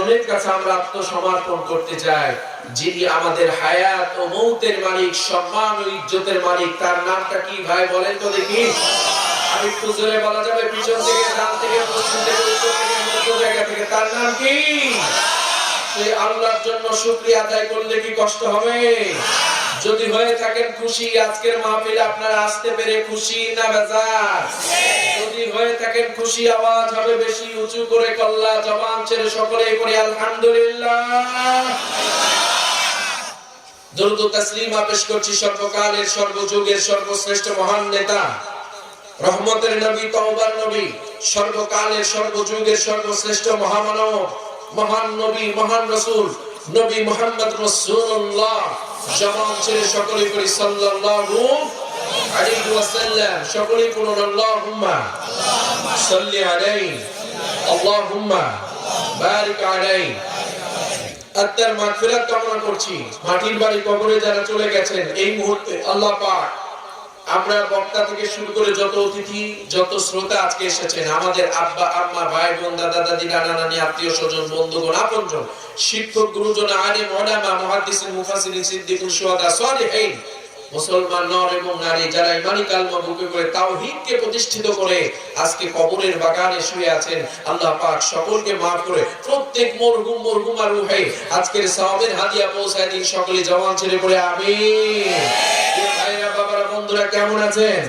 একজনের কাছে আমরা আত্মসমর্পণ করতে চাই, যিনি আমাদের হায়াত ও মৌতের মালিক, সম্মান ও ইজ্জতের মালিক। তার নামটা কি ভাই বলেন তো দেখি? আর একটু জোরে বলা যাবে? পিছন থেকে, ডান থেকে, পশ্চিম থেকে, উত্তর থেকে, মধ্য জায়গা থেকে। তার নাম কি? সেই আল্লাহর জন্য শুকরিয়া আদায় করলে কি কষ্ট হবে? যদি হয়ে থাকেন খুশি, আজকের মাহফিলে আপনারা আসতে পেরে খুশি না বেজার? যদি হয়ে থাকেন খুশি, আওয়াজ হবে বেশি উঁচু করে, কল্লা জবান ছেড়ে সকলে পড়ি আলহামদুলিল্লাহ। দরুদ ও তাসলিমা পেশ করছি সর্বকালের সর্বযুগের সর্বশ্রেষ্ঠ মহান নেতা, রহমতের নবী, তওবার নবী, সর্বকালের সর্বযুগের সর্বশ্রেষ্ঠ মহামানব, মহান নবী, মহান রাসূল নবী মুহাম্মদ রাসূলুল্লাহ। জবান ছেড়ে সকলে পড়ি সাল্লাল্লাহু আলাইহি ওয়াসাল্লাম। সকলে পড়ুন আল্লাহুম্মা সাল্লি আলাইহি, আল্লাহুম্মা বারিক আলাইহি। আত্মার মাগফিরাত কামনা করছি। মাটির বাড়ি কবরে যারা চলে গেছেন এই মুহূর্তে আল্লাহ পাক, আমরা বক্তা থেকে শুরু করে যত অতিথি, যত শ্রোতা আজকে এসেছেন, আমাদের আব্বা আম্মা, ভাই বোন, দাদা দাদি, নানা নানি, আত্মীয় স্বজন, বন্ধুগণ, আপনজন, শিক্ষক, গুরুজন, আলেম, উলামা, মুহাদ্দিসিন, মুফাসসিরিন, সিদ্দিকুন, শুহাদা, সালিহিন, মুসলমান নর এবং নারী যারা ঈমানি কালমা বুকে করে তাওহীদকে প্রতিষ্ঠিত করে আজকে কবরের বাগানে শুয়ে আছেন, আল্লাহ পাক সকলকে মাফ করে প্রত্যেক মরহুম মরহুমার রূহে আজকের সওয়াবের হাদিয়া পৌঁছায় দিন। সকলে জবান ছেড়ে পড়ে আমিন। ভাইরা, বাবারা, বন্ধুরা কেমন আছেন?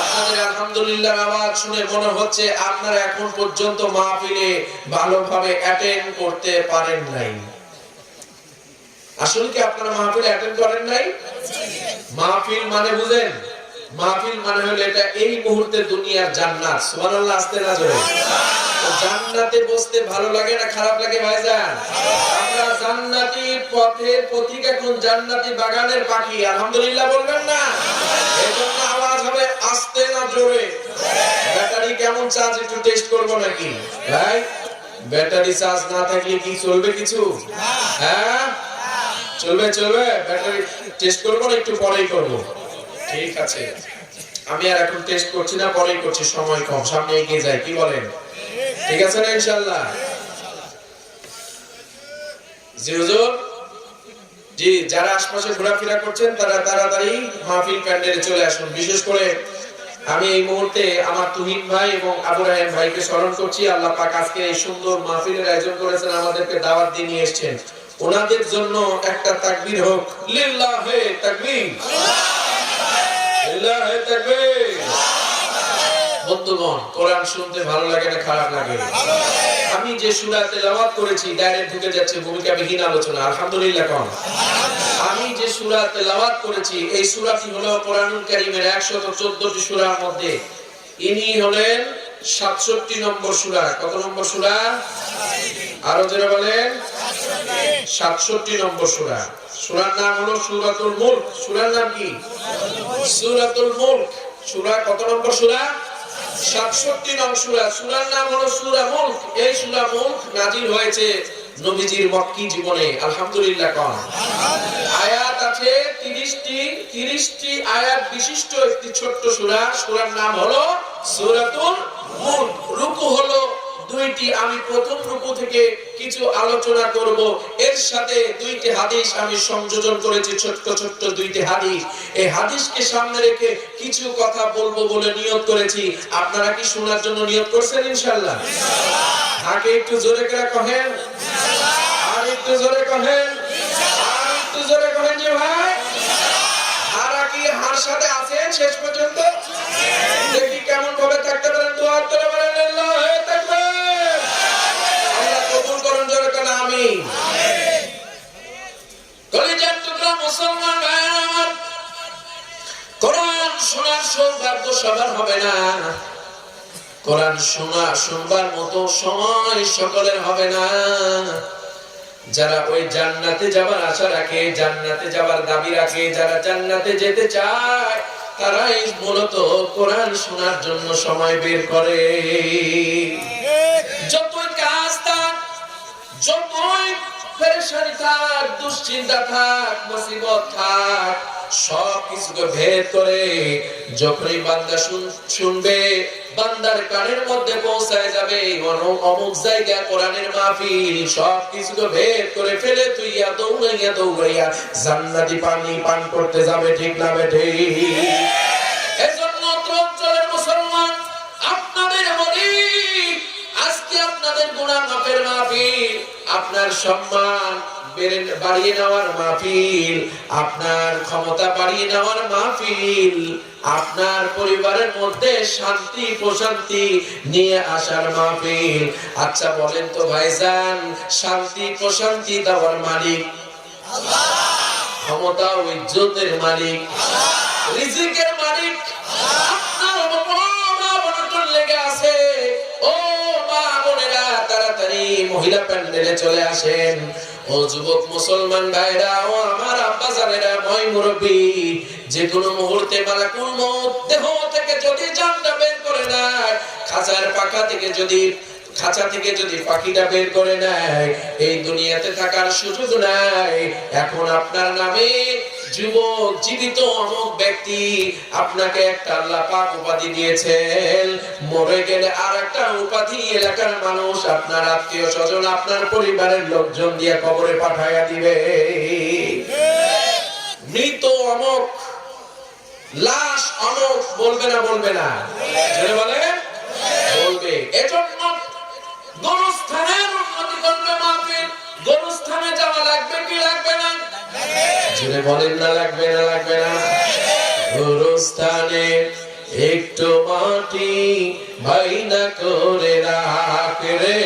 আপনাদের আলহামদুলিল্লাহ আওয়াজ শুনে মনে হচ্ছে আপনারা এখন পর্যন্ত মাহফিলে ভালোভাবে অ্যাটেন্ড করতে পারেন নাই। আসলে কি আপনারা মাহফিলে অ্যাটেন্ড করেন নাই? মাহফিল মানে বুঝেন? মাহফিল মানে হলো এটা এই মুহূর্তে দুনিয়ার জান্নাত। সুবহানাল্লাহ, আস্তে না জোরে। জান্নাতে বসতে ভালো লাগে না খারাপ লাগে ভাইজান? আমরা জান্নাতি পথের পথিক, এখন জান্নাতি বাগানের পাখি। আলহামদুলিল্লাহ বলবেন না? এজন্য আওয়াজ হবে আস্তে না জোরে। ব্যাটারি কেমন চার্জ একটু টেস্ট করব নাকি ভাই? ব্যাটারি চার্জ না থাকলে কি চলবে কিছু? হ্যাঁ চলবে, চলবে। ব্যাটারি টেস্ট করব না, একটু পরেই করব। ঠিক আছে, আমি আর এখন টেস্ট করছি না, পরেই করছি, সময় কম, সামনে এগিয়ে যাই। কি বলেন? ঠিক আছে না ইনশাআল্লাহ? জি হুজুর। জি, যারা আশপাশে ঘোরাফেরা করছেন তারা তাড়াতাড়ি মাহফিল প্যান্ডেলে চলে আসুন। বিশেষ করে আমি এই মুহূর্তে আমার তুহিন ভাই এবং আবু রায়হান ভাইকে স্মরণ করছি। আল্লাহ পাক আজকে এই সুন্দর মাহফিলের আয়োজন করেছেন, আমাদেরকে দাওয়াত দিয়ে নিয়ে এসেছেন। ওনাদের জন্য একটা তাকবীর হোক। লিল্লাহে তাকবীর, লিল্লাহে তাকবীর। বন্ধুগণ, কোরআন শুনতে ভালো লাগে না খারাপ লাগে? আমি যে সূরা তেলাওয়াত করেছি, ডাইরেক্ট ঢুকে যাচ্ছে ভূমিকা বিহীন আলোচনা। আলহামদুলিল্লাহ কোন? আমি যে সূরা তেলাওয়াত করেছি এই সূরাটি হলো কোরআনুল কারীমের 114টি সূরার মধ্যে ইনি হলেন 67 নম্বর সূরা। কত নম্বর সূরা? আরো জোরে বলেন। 67 নম্বর সূরা। সূরার নাম হলো সূরাতুল মুলক। সূরার নাম কি? সূরাতুল মুলক। সূরা কত নম্বর সূরা? 67 নং সূরা। সূরার নাম হলো সূরা মুলক। এই সূরা মুলক নাযিল হয়েছে নবীজির মক্কি জীবনে। আলহামদুলিল্লাহ কোন? আয়াত আছে 30টি আয়াত বিশিষ্ট একটি ছোট্ট সূরা। সূরার নাম হলো সূরাতুল মুলক। রুকু হলো 2টি। আমি প্রথম রুকু থেকে কিছু আলোচনা করব, এর সাথে 2টি হাদিস আমি সংযোজন করেছি, ছোট্ট ছোট্ট 2টি হাদিস। এই হাদিসকে সামনে রেখে কিছু কথা বলবো বলে নিয়ত করেছি। আপনারা কি শোনার জন্য নিয়ত করছেন ইনশাআল্লাহ? আগে একটু জোরে করে কহেন, আর একটু জোরে কহেন, আর একটু জোরে কহেন যে ভাই। আর কি হার সাথে আছেন শেষ পর্যন্ত? দেখি কেমন ভাবে থাকতে পারেন। দোয়া করে বলেন আল্লাহু তাকবীর। আল্লাহ কবুল করুন, জোরে করে আমিন। কলিজার টুকরা মুসলমান ভাইরা আমার, কোরআন শোনার সৌভাগ্য সবার হবে না। কোরআন শুনবার মতো সময় সকলের হবে না। যারা ওই জান্নাতে যাবার আশা রাখে, জান্নাতে যাবার দাবি রাখে, যারা জান্নাতে যেতে চায়, তারাই মূলত কোরআন শোনার জন্য সময় বের করে। যতই কাজ থাক, যতই পেরেশানি থাক, দুশ্চিন্তা থাক, মুসিবত থাক, সব কিছুকে ভেদ করে যখনই বান্দা শুনবে, বান্দার কানের মধ্যে পৌঁছায় যাবে অমুক জায়গা কোরআনের মাহফিল, সব কিছুকে ভেদ করে ফেলে তুইয়া দৌড়াইয়া জান্নাতি পানি পান করতে যাবে। ঠিক না বেঠে? এজন্য অঞ্চলের মুসলমান আপনাদের বলি, আজকে আপনাদের গুনাহ মাফের মাহফিল, আপনার সম্মান বাড়িয়ে নেওয়ার মাহফিল, আপনার ক্ষমতা বাড়িয়ে নেওয়ার মাহফিল, আপনার পরিবারের মধ্যে শান্তি প্রশান্তি নিয়ে আসার মাহফিল। আচ্ছা বলেন তো ভাইজান, শান্তি প্রশান্তি দেওয়ার মালিক আল্লাহ, ক্ষমতা ও ইজ্জতের মালিক আল্লাহ, রিজিকের মালিক আল্লাহ। আপনার বড় লেগে আছে, ও মা বোনেরা তাড়াতাড়ি মহিলা প্যান্ডেলে চলে আসেন। ও যুবক মুসলমান ভাইরা, ও আমার আব্বা জানেরা, মই মুরব্বী, যে কোনো মুহূর্তে মালাকুল মউত দেহ থেকে যদি জানটা বের করে নেয়, খাঁচা থেকে যদি পাখিটা বের করে নেয়, এই দুনিয়াতে থাকার সুযোগ নাই। এখন আপনার নামে যুবক জীবিত অমুক ব্যক্তি, আপনাকে একটা আল্লাহ পাক উপাধি দিয়েছেন, মরে গেলে আর একটা উপাধি এলাকার মানুষ, আপনার আত্মীয় স্বজন, আপনার পরিবারের লোকজন দিয়ে কবরে পাঠাইয়া দিবে। মৃত অমুক, লাশ অমুক, বলবে না? বলবে না? জোরে বলেন, বলবে। এজন্য গোরস্থানের উন্নতি করবে মাহফিল, গোরস্থানে যাওয়া লাগবে কি লাগবে না? জোরে বলেন না, লাগবে না? লাগবে না? গোরস্থানে একটু মাটি বাইনা করে রাখ রে,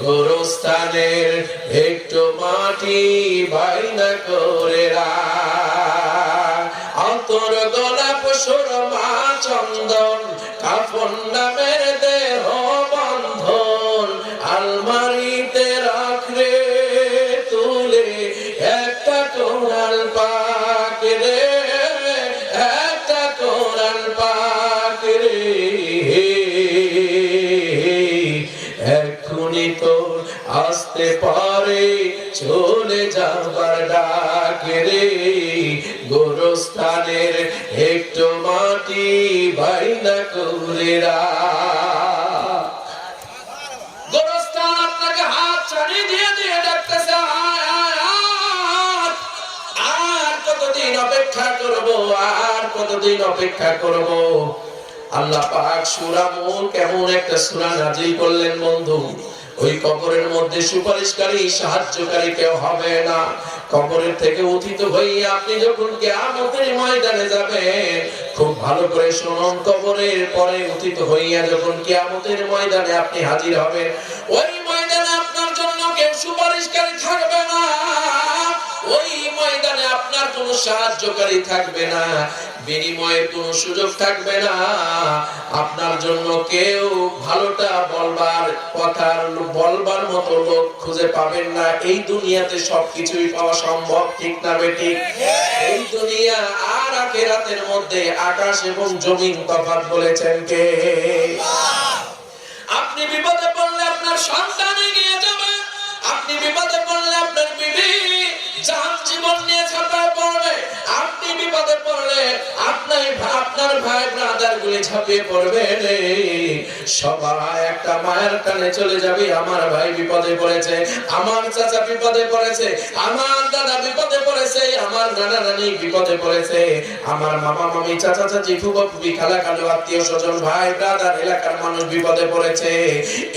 গোরস্থানের একটু মাটি বাইনা করে রাখ, অন্তর গোলাপ সুরমা চন্দন কাফন নামের দেহ বন্ধন আলমারিতে রাখ রে তুলে, একটা কোরআন পাক রে, একটা কোরআন পাক রে, এক্ষুনি তোর আসতে পারে চলে যাবার ডাক রে, গোরস্থানের একটু মাটি বাইনা করে রাখ। গোরস্থান আপনাকে হাত ছাড়িয়ে দিয়ে দিয়ে ডাকতেছে, আর কতদিন অপেক্ষা করব, আর কতদিন অপেক্ষা করব। আল্লাহ পাক সূরা মুলক কেমন একটা সূরা নাযিল করলেন বন্ধু, ওই কবরের মধ্যে সুপারিশকারী সাহায্যকারী কেউ হবে না। কবরের থেকে উঠিত হইয়া আপনি যখন কিয়ামতের ময়দানে যাবেন, খুব ভালো করে শুনুন, কবরের পরে উঠিত হইয়া যখন কিয়ামতের ময়দানে আপনি হাজির হবেন, ওই ময়দানে আপনার জন্য কেউ সুপারিশকারী থাকবে না, ওই ময়দানে আপনার কোনো সাহায্যকারী থাকবে না, বিনিময়ের কোনো সুযোগ থাকবে না, আপনার জন্য কেউ ভালোটা বলবার মতো লোক খুঁজে পাবেন না। এই দুনিয়াতে সবকিছুই পাওয়া সম্ভব, ঠিক না বেঠিক? এই দুনিয়া আর আখিরাতের মধ্যে আকাশ এবং জমিন তফাৎ বলেছেন কে? আপনি বিপদে পড়লে আপনার সন্তান এগিয়ে যাবে, আপনি বিপদে পড়লে আপনার বিবি জান জীবন নিয়ে ছাপায় পড়বে, আপনি বিপদে পড়লে আপনার ভাই ব্রাদার গুলি ঝাঁপিয়ে পড়বে রে। সবাই একটা মায়ের কানে চলে যাবে, আমার ভাই বিপদে পড়েছে, আমার চাচা বিপদে পড়েছে, আমার দাদা বিপদে পড়েছে, আমার নানা নানি বিপদে পড়েছে, আমার মামা মামি চাচা চাচি ফুফা ফুফি খালা খালু আত্মীয় স্বজন ভাই ব্রাদার এলাকার মানুষ বিপদে পড়েছে।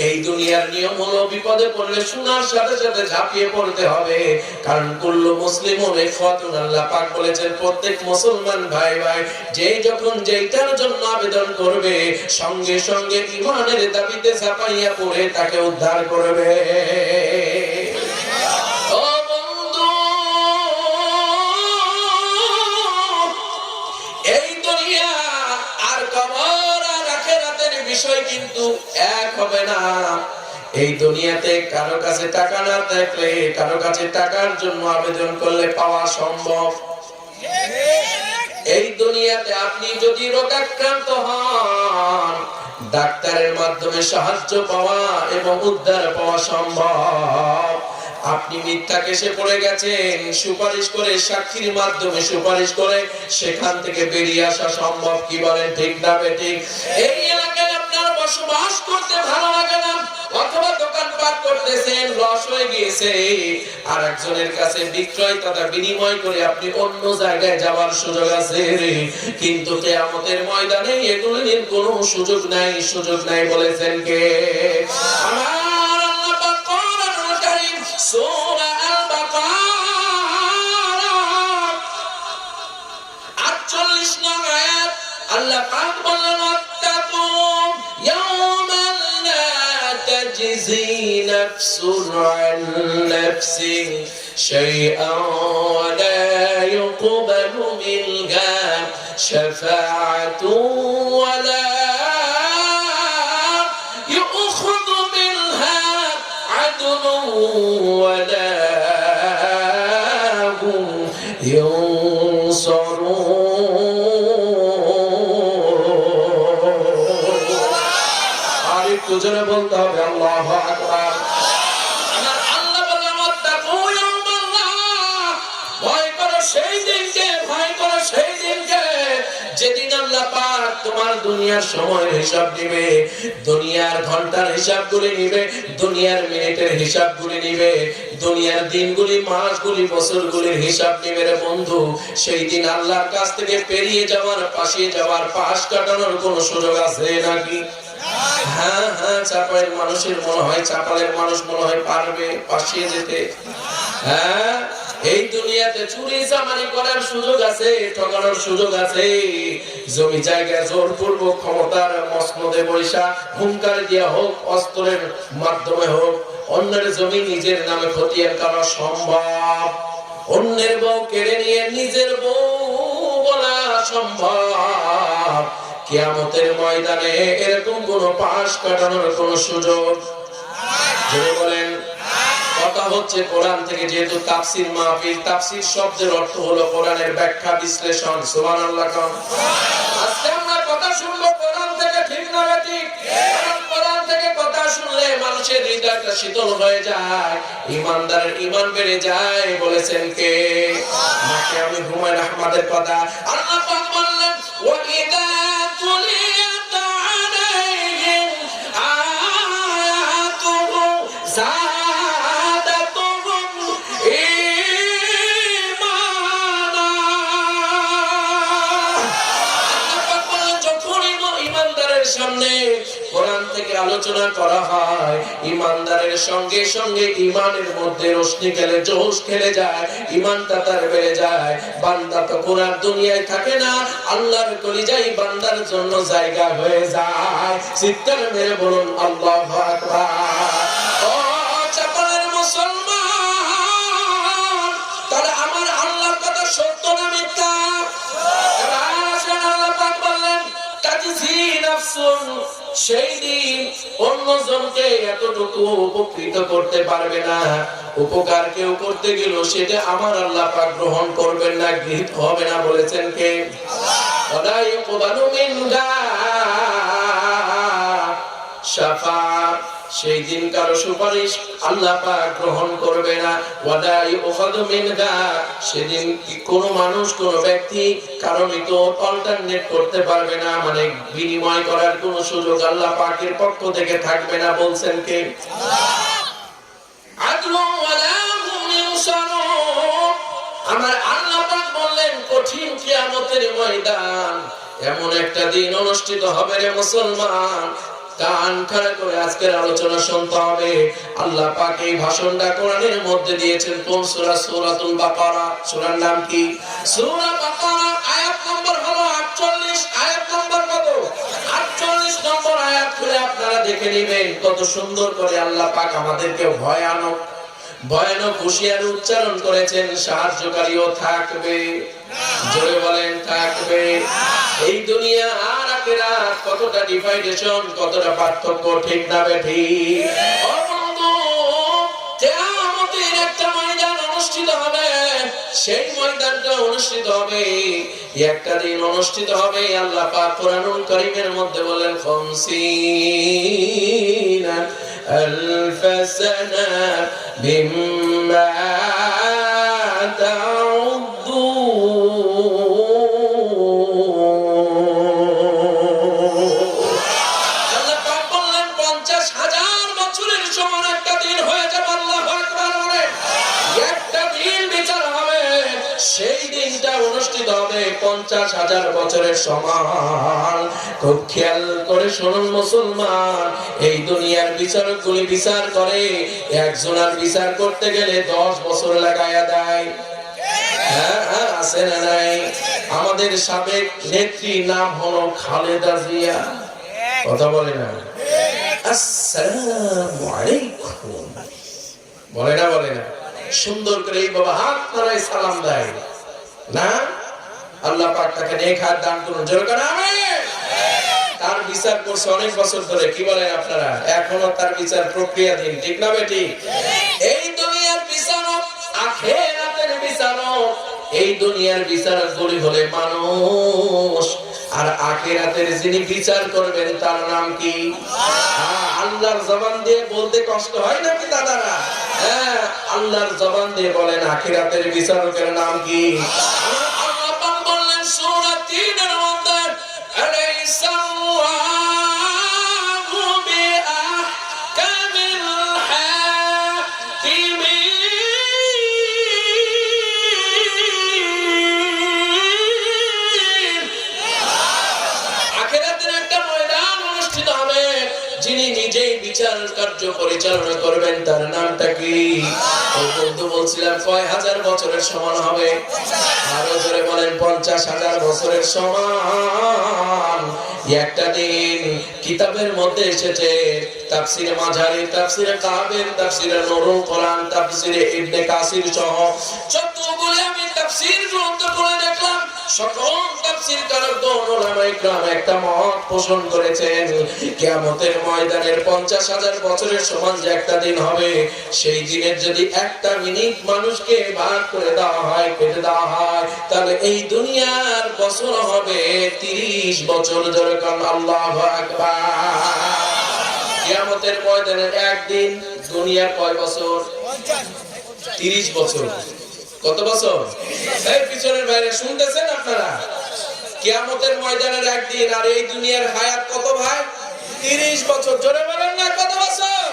এই দুনিয়ার নিয়ম হলো বিপদে পড়লে শোনার সাথে সাথে ঝাঁপিয়ে পড়তে হবে, কারণ কুল্লু মুসলিমুন ইখওয়াতুন, আল্লাহ পাক বলেছেন প্রত্যেক মুসলমান ভাই ভাই যে যখন যেইটার জন্য আবেদন করবে সঙ্গে সঙ্গে ঈমানের দাবিতে ঝাঁপাইয়া পড়ে তাকে উদ্ধার করবে। ও বন্ধু, এই দুনিয়া আর কবর আর আখিরাতের বিষয় কিন্তু এক হবে না। এই দুনিয়াতে কারো কাছে টাকা না থাকলে কারো কাছে টাকার জন্য আবেদন করলে পাওয়া সম্ভব। এই দুনিয়াতে আপনি যদি রোগাক্রান্ত হন, ডাক্তারের মাধ্যমে সাহায্য পাওয়া এবং উদ্ধার পাওয়া সম্ভব। আপনি মিথ্যা কেসে পড়ে গেছেন, সুপারিশ করে, সাক্ষীর মাধ্যমে সুপারিশ করে সেখান থেকে বেরিয়ে আসা সম্ভব কি বলেন? ঠিক না বেঠিক? এই এলাকায় আপনার বসবাস করতে ভালো লাগে না, অথবা দোকানপাট করতেছেন, লস হয়ে গিয়েছে, আর একজনের কাছে বিক্রয় তথা বিনিময় করে আপনি অন্য জায়গায় যাওয়ার সুযোগ আছে, কিন্তু কিয়ামতের ময়দানে এগুলোর কোনো সুযোগ নাই। সুযোগ নাই বলেছেন কে? আমার আল্লাহ পাক কোরআনুল কারীম সূরা আল বাকারা 48 নং আয়াত আল্লাহ পাক বলেন, ওয়াত্তাকু ইয়াওমান লা তাজজি নাফসুন আন নাফসিন শাইআন ওয়া লা ইউকবালু মিনহা শাফাআতুন ওয়া লা ইউখাযু মিনহা আদলুন ওয়া লা হুম দুজনে বলতে হবে আল্লাহু আকবার। আমার আল্লাহ বলেন, ওয়াত্তাকু ইয়াওমাল্লাহ, ভয় করো সেই দিনকে, ভয় করো সেই দিনকে যেদিন আল্লাহ পাক তোমার দুনিয়ার সময়ের হিসাব নেবে, দুনিয়ার ঘন্টার হিসাবগুলি নেবে, দুনিয়ার মিনিটের হিসাবগুলি নেবে, দুনিয়ার দিনগুলি, মাসগুলি, বছরগুলির হিসাব নেবে রে বন্ধু। সেই দিন আল্লাহর কাছ থেকে পেরিয়ে যাওয়ার, পাশিয়ে যাওয়ার, পাশ কাটানোর কোনো সুযোগ আছে নাকি? হ্যাঁ হ্যাঁ, চাপালের মানুষের মনে হয়, চাপালের মানুষ মনে হয় পারবে পাশিয়ে যেতে। হ্যাঁ, এই দুনিয়াতে চুরি চামারি করার সুযোগ আছে, ঠকানোর সুযোগ আছে, জমি জায়গা জোরপূর্বক ক্ষমতার মসনদে বৈশা হুঙ্কার দিয়া হোক, অস্ত্রের মাধ্যমে হোক, অন্যের জমি নিজের নামে খতিয়ান করা সম্ভব। অন্যের বউ কেড়ে নিয়ে নিজের বউ বলা সম্ভব। কিয়ামতের ময়দানে এরকম কোন পাশ কাটানোর কোন সুযোগ যদি বলেন? কথা হচ্ছে কোরআন থেকে, যেহেতু তাফসীর মাহফিল, তাফসীর শব্দের অর্থ হলো কোরআনের ব্যাখ্যা বিশ্লেষণ। সুবহানাল্লাহ। আজকে আমরা কথা শুনবো কোরআন থেকে, ঠিক না ঠিক? কোরআন থেকে কথা শুনলে মানুষের হৃদয়টা শীতল হয়ে যায়, ঈমানদারের ঈমান বেড়ে যায়। বলেছেন কে? নাকি আমি হুমায়ুন আহমদের কথা? আল্লাহ পাক বললেন, ওয়া ইযা তুলিয়াত আলাইহিম আয়াতুহু যাদাতুহুম ঈমানা। আল্লাহ পাক বলেন, যখন ঈমানদারের সামনে কোরআন থেকে আলোচনা করা হয়, ঈমানদারের সঙ্গে সঙ্গে ঈমানের মধ্যে রোশনি খেলে, জোশ খেলে যায়, ঈমানটা তার বেড়ে যায়। বান্দা তখন আর দুনিয়ায় থাকে না, আল্লাহর কলিজায় বান্দার জন্য জায়গা হয়ে যায়। চিৎকার মেরে বলুন আল্লাহু আকবার। ও চাপালের মুসলমান, তাহলে আমার আল্লাহর কথা সত্য না মিথ্যা? আল্লাহ পাক বললেন, তাজজি নাফসুন, সেই দিন অন্যজনকে এতটুকু উপকৃত করতে পারবে না, উপকার কেউ করতে গেল সেটা আমার আল্লাহ পাক গ্রহণ করবেন না, গৃহীত হবে না। বলেছেন কে? ওয়ালা ইউকবালু মিনহা শাফাআত, সেই দিন কারো সুপারিশ আল্লাহ পাক গ্রহণ করবে না। ওয়ালা ইউখাযু মিনহা, সেদিন কোন মানুষ, কোন ব্যক্তি কারো মত অল্টারনেট করতে পারবে না, মানে বিনিময় করার কোন সুযোগ আল্লাহ পাকের পক্ষ থেকে থাকবে না। বলছেন কে? আদলু ওয়ালা হুম ইনসারুন। আমার আল্লাহ পাক বললেন, কঠিন কিয়ামতের ময়দান, এমন একটা দিন অনুষ্ঠিত হবে রে মুসলমান, কান খাড়া করে আজকের আলোচনা শুনতে হবে। আল্লাহ পাক এই ভাষণটা কোরআনের মধ্যে দিয়েছেন। কোন সূরা? সূরাতুল বাকারা। সূরার নাম কি? সূরা বাকারা। আয়াত নম্বর হলো 48। আয়াত নম্বর কত? 48 নম্বর আয়াত খুলে আপনারা দেখে নেবেন কত সুন্দর করে আল্লাহ পাক আমাদেরকে ভয়ানক হুঁশিয়ারি উচ্চারণ করেছেন। সাহায্যকারীও থাকবে, জোরে বলেন থাকবে। এই দুনিয়া আর আখিরাত কতটা ডিভাইডেশন, কতটা পার্থক্য, ঠিক না বেঠিক? ও বন্ধু, কিয়ামতের একটা ময়দান অনুষ্ঠিত হবে, সেই ময়দানটা অনুষ্ঠিত হবে, একটা দিন অনুষ্ঠিত হবে। আল্লাহ পাক কোরআনুল কারীমের মধ্যে বলেন, 50 ألف سنة মিম্মা তাউদ্দুন। আল্লাহ পাক বললেন 50,000 বছরের সমান একটা দিন হয়ে যাবে। আল্লাহু আকবার বলে একটা দিন বিচার হবে, সেই দিনটা অনুষ্ঠিত হবে 50,000 বছরের সমান। খুব খেয়াল করে শুনুন মুসলমান, এই দুনিয়ার বিচারকগুলি বিচার করে, একজনের বিচার করতে গেলে 10 বছর লাগায়া দেয়। হ্যাঁ, আছে না নাই? আমাদের সাবেক নেত্রীর নাম হলো খালেদা জিয়া। কথা বলে না? আসসালামু আলাইকুম বলে না? বলে না? সুন্দর করে এই বাবা হাত নাড়ায় সালাম দেয় না? আল্লাহ পাক তাকে নেক হাত দান করুন, জোরে করে আমিন। তার বিচার করছে অনেক বছর ধরে, কি বলেন আপনারা? এখনো তার বিচার প্রক্রিয়াধীন, ঠিক না বেটি? এই দুনিয়ার বিচারক, আখিরাতের বিচারক। এই দুনিয়ার বিচারক গুলি হলে মানুষ, আর আখিরাতের যিনি বিচার করবেন তার নাম কি? আল্লাহর জবান দিয়ে বলতে কষ্ট হয় নাকি দাদারা? হ্যাঁ, আল্লাহর জবান দিয়ে বলেন আখিরাতের বিচারকের নাম কি? আল্লাহ পাক বললেন সূরা 3 এর মধ্যে, আলাইসাল্লাহু বিআহকামিল হাকিমিন। আখিরাতের একটা ময়দান অনুষ্ঠিত হবে, যিনি নিজেই বিচার কার্য পরিচালনা করবেন তার নামটা কি? ওই বন্ধু বলছিলাম কয় হাজার বছরের সমান হবে? আরো জোরে বলেন 50,000 বছরের সমান। একটা দিন কিতাবের মধ্যে এসেছে, তাফসিরে মাঝারি, তাফসিরে কাবের, তাফসিরে নুরুল কোরআন, তাফসিরে ইবনে কাসির সহ যতগুলো আমি তাফসির গ্রন্থ পড়ে দেখলাম, সকল তাফসীরকারগণ উলামায়ে কিরাম একটা মত পোষণ করেছেন, কিয়ামতের ময়দানের 50,000 বছরের সমান যে একটা দিন হবে, সেই দিনের যদি একটা মিনিট মানুষকে ভাগ করে দেওয়া হয়, কেটে দেওয়া হয়, তাহলে এই দুনিয়ার বছর হবে 30 বছর। জোরে কান আল্লাহু আকবার। কিয়ামতের ময়দানের একদিন দুনিয়ার কয় বছর? 30 বছর। কত বছর? এই পিছনের বাইরে শুনতেছেন আপনারা? কিয়ামতের ময়দানের একদিন, আর এই দুনিয়ার হায়াত কত ভাই? 30 বছর। জোরে বলেন না কত বছর?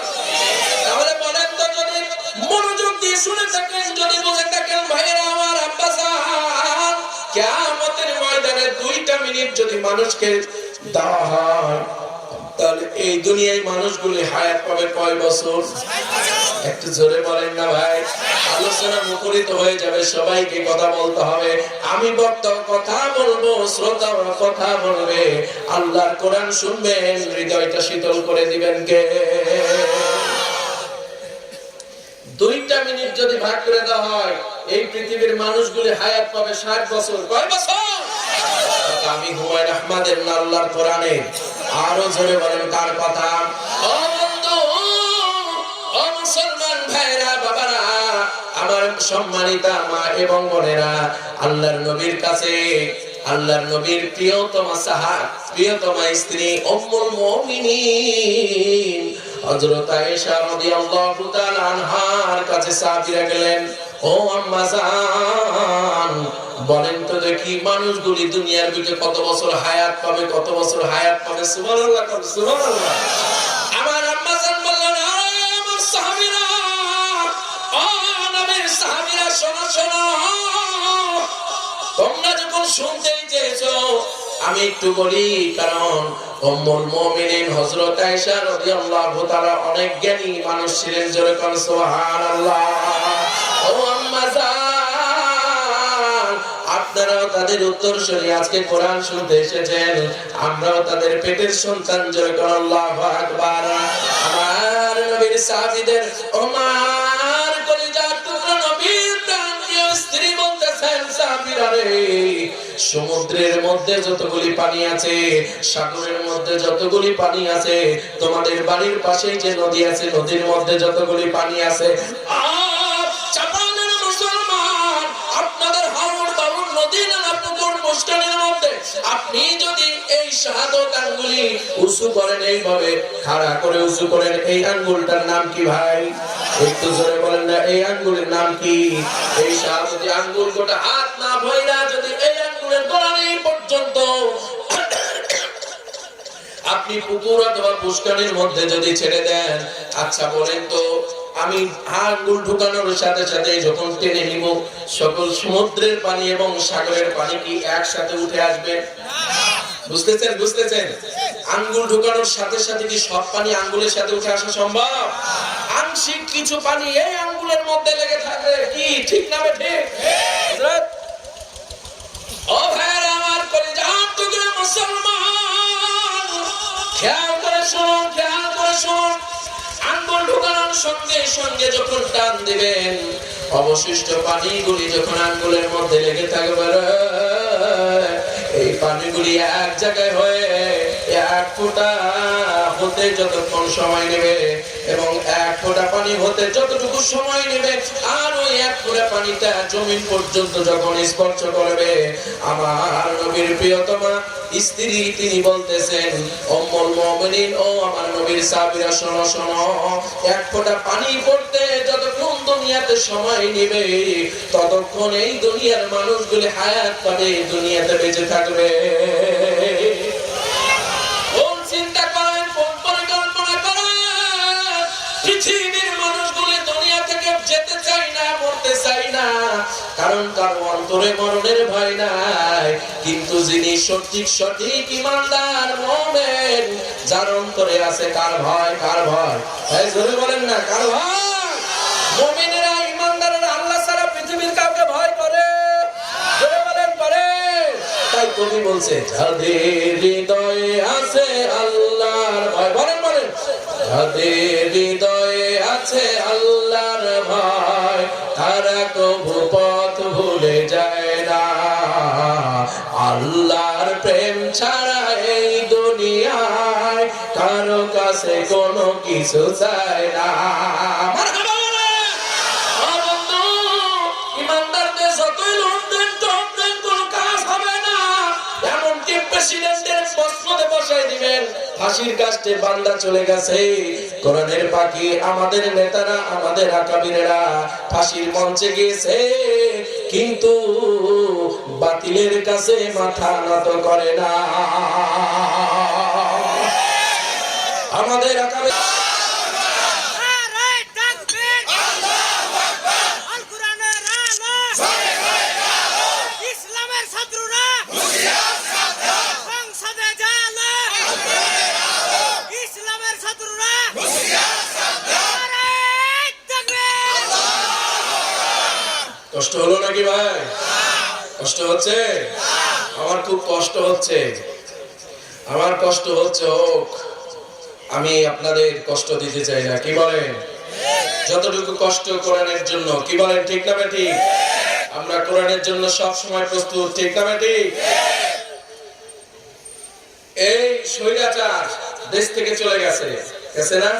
তাহলে বলেন তো, যদি মনোযোগ দিয়ে শুনে থাকেন, যদি বুঝে থাকেন ভাইরা আমার, আব্বাসান, কিয়ামতের ময়দানে 2টা মিনিট যদি মানুষকে দেওয়া হয়, তাহলে এই দুনিয়ায় মানুষগুলি হায়াত পাবে কয় বছর? একটু জোরে বলেন না ভাই, আলোচনা মুখরিত হয়ে যাবে, সবাইকে কথা বলতে হবে। আমি বক্তা কথা বলবো, শ্রোতারা কথা বলবে, আল্লাহর কোরআন শুনবেন, হৃদয়টা শীতল করে দিবেন কে? 2টা মিনিট যদি ভাগ করে দেওয়া হয়, এই পৃথিবীর মানুষগুলি হায়াত পাবে 60 বছর। কয় বছর? আমি হুমায়ুন আহমদের না আল্লাহর কোরআনে? আরো জোরে বলেন কার কথা? ও বন্ধু, ও মুসলমান ভাইরা, বাবারা আমার, সম্মানিতা মা এবং বোনেরা, আল্লাহর নবীর কাছে, আল্লাহর নবীর প্রিয়তমা প্রিয়তমা স্ত্রী উম্মুল মুমিনিন হযরত আয়েশা রাদিয়াল্লাহু তাআলা আনহার কাছে সাহাবীরা গেলেন, ও আম্মা জান, বলেন তো দেখি মানুষগুলি দুনিয়ার বুকে কত বছর হায়াত পাবে? কত বছর হায়াত পাবে? সুবহানাল্লাহ, সুবহানাল্লাহ। আমার আম্মা জান বললেন, আমার সাহাবীরা, ও নবীর সাহাবীরা, শোনো শোনো, তোমরা যখন শুনতেই চেয়েছো আমি একটু বলি, কারণ উম্মুল মুমিনিন হযরত আয়েশা রাদিয়াল্লাহু তাআলা অনেক জ্ঞানী মানুষ ছিলেন। জোরে কোন সুবহানাল্লাহ। ও আম্মা জান, আপনারাও তাদের উত্তরসূরি, আজকে কোরআন শুনতে এসেছেন, আমরাও তাদের পেটের সন্তান। জোরে কোন আল্লাহু আকবার। আমার নবীর সাহাবীদের, ওমর কলিজার টুকরা নবীর প্রাণপ্রিয় স্ত্রী বলতেছেন, সাহাবীরা রে, সমুদ্রের মধ্যে যতগুলি পানি আছে, সাগরের মধ্যে যতগুলি পানি আছে, তোমাদের বাড়ির পাশেই যে নদী আছে, নদীর মধ্যে যতগুলি পানি আছে, চাপানের মুসলমান, আপনাদের হাওড় বাউড় নদী নালা পুকুর মুষ্টানের মধ্যে আপনি যদি এই শাহাদত আঙ্গুলি উঁচু করেন, এইভাবে খাড়া করে উঁচু করেন, এই আঙ্গুলটার নাম কি ভাই? একটু জোরে বলেন না, এই আঙ্গুলের নাম কি? এই শাহাদতি আঙ্গুল গোটা হাত না ভইরা যদি এই আঙ্গুলের গোড়ালি পর্যন্ত আপনি পুকুর অথবা পুষ্করিণীর মধ্যে যদি ছেড়ে দেন, আচ্ছা বলেন তো, আমি আঙ্গুল ঢুকানোর সাথে সাথে যখন টেনে নিব, সকল সমুদ্রের পানি এবং সাগরের পানি কি একসাথে উঠে আসবে? বুঝতেছেন? বুঝতেছেন? আঙ্গুল ঢুকানোর সাথে সাথে কি সব পানি আঙ্গুলের সাথে উঠে আসা সম্ভব? আংশিক কিছু পানি এই আঙ্গুলের মধ্যে লেগে থাকবে, কি ঠিক না ঠিক? ও ভাইরা আমার, কলিজার টুকরা মুসলমান, খেয়াল করে শুনুন, খেয়াল করে শুনুন। আঙ্গুল ঢুকানোর সঙ্গে সঙ্গে যখন টান দিবেন, অবশিষ্ট পানিগুলি যখন আঙ্গুলের মধ্যে লেগে থাকবে, এই পানিগুলি এক জায়গায় হয়ে এক ফোঁটা হতে যতক্ষণ সময় নেবে, এবং এক ফোঁটা পানি হতে যতটুকু সময় নেবে, আর ওই এক ফোঁটা পানিটা জমিন পর্যন্ত যখন স্পর্শ করবে, আমার নবীর প্রিয়তমা স্ত্রী তিনি বলতেছেন, উম্মুল মুমিনিন, ও আমার নবীর সাহাবীরা শোনো শোনো, এক ফোঁটা পানি পড়তে যতক্ষণ দুনিয়াতে সময় নেবে, ততক্ষণ এই দুনিয়ার মানুষগুলি হায়াত পাবে, দুনিয়াতে বেঁচে থাকবে। কোন চিন্তা করেন, কোন পরিকল্পনা করেন? পৃথিবীর মানুষগুলি দুনিয়া থেকে যেতে চায় না, মরতে চায় না, কারণ কারো অন্তরে মরণের ভয় নাই। কিন্তু যিনি সঠিক সঠিক ইমানদার মুমিন, যার অন্তরে আছে কার ভয়? কার ভয়? এই জোরে বলেন না, কার ভয়? মুমিনেরা, ইমানদাররা আল্লাহ ছাড়া পৃথিবীর কাউকে ভয় করে? জোরে বলেন, করে। তাই কবি বলছে, যাদের হৃদয়ে আছে আল্লাহর ভয়, বলেন বলেন, যাদের হৃদয়ে আছে আল্লাহর ভয়, তারা কবু পথ ভুলে যায় না। আল্লাহর প্রেম ছাড়া এই দুনিয়ায় কারো কাছে কোনো কিছু চায় না। ইমানদারদের যতই লোন দেন, টোপ দেন, কোনো কাজ হবে না। এমনকি প্রেসিডেন্টের মসনদে বসাই দিবেন, ফাঁসির কাস্টে বান্দা চলে গেছে, কোরআনের পাখি আমাদের নেতারা, আমাদের আকাবিরেরা ফাঁসির মঞ্চে গিয়েছে, কিন্তু বাতিলের কাছে মাথা নত করে না। আমাদের আকাবির কষ্ট হলো নাকি ভাই? কষ্ট হচ্ছে? আমার খুব কষ্ট হচ্ছে, আমার কষ্ট হচ্ছে, হোক, আমি আপনাদের কষ্ট দিতে চাই না। কি বলেন? যতটুকু কষ্ট কোরআনের জন্য, কি বলেন, ঠিক না বেটি? আমরা কোরআনের জন্য সব সময় প্রস্তুত, ঠিক না বেটি? এই স্বৈরাচার দেশ থেকে চলে গেছে, গেছে না?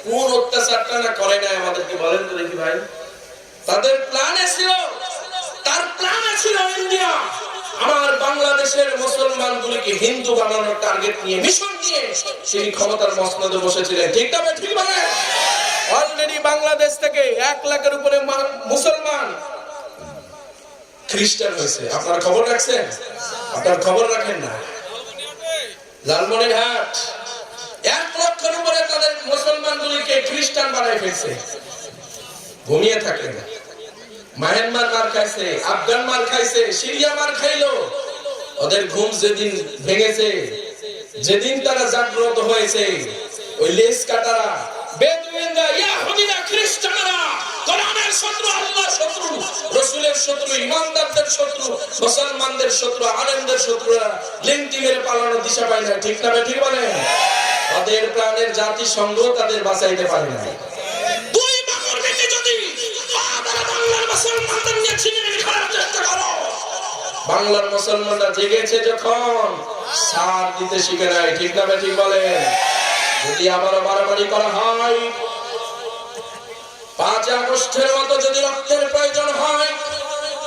কোন অত্যাচারটা না করে নাই আমাদেরকে, বলেন তো দেখি ভাই? তাদের প্ল্যানে ছিল, তার প্ল্যানে ছিল ইন্ডিয়া আমার বাংলাদেশের মুসলমানগুলিকে হিন্দু বানানোর টার্গেট নিয়ে, মিশন নিয়ে সেই ক্ষমতার মসনদে বসেছিলেন, ঠিক না? ঠিক বলে অলরেডি বাংলাদেশ থেকে 1 লাখের উপরে মুসলমান খ্রিস্টান হয়েছে। আপনারা খবর রাখছেন? আপনারা খবর রাখেন না? লালমনিরহাট 1 লক্ষের উপরে তাদের মুসলমানগুলিকে খ্রিস্টান বানায় ফেলছে। ঘুমিয়ে থাকে না। মায়ানমার মার খাইছে, আফগান মার খাইছে, সিরিয়া মার খাইলো। ওদের ঘুম যেদিন ভেঙেছে, যেদিন তারা জাগ্রত হয়েছে, ওই লেজ কাটারা, বেদুইনরা, ইহুদিরা, খ্রিস্টানরা, কোরআনের শত্রু, আল্লাহর শত্রু, রাসূলের শত্রু, ইমানদারদের শত্রু, মুসলমানদের শত্রু, আলেমদের শত্রুরা লেংটি মেরে পালানোর দিশা পায় না, ঠিক না? ঠিক বলে ওদের প্রাণের জাতিসংঘ তাদের বাঁচাইতে পারে না। দুই বাংলার বেটি যদি বাংলার মুসলমানদের নিয়ে ছিনিয়ে খাওয়ার চেষ্টা করো, বাংলার মুসলমানরা জেগেছে যখন, সার দিতে শিখে নাই, ঠিক না? ঠিক বলে যদি আবারও বাড়াবাড়ি করা হয়, 5 আগস্টের মতো যদি রক্তের প্রয়োজন হয়,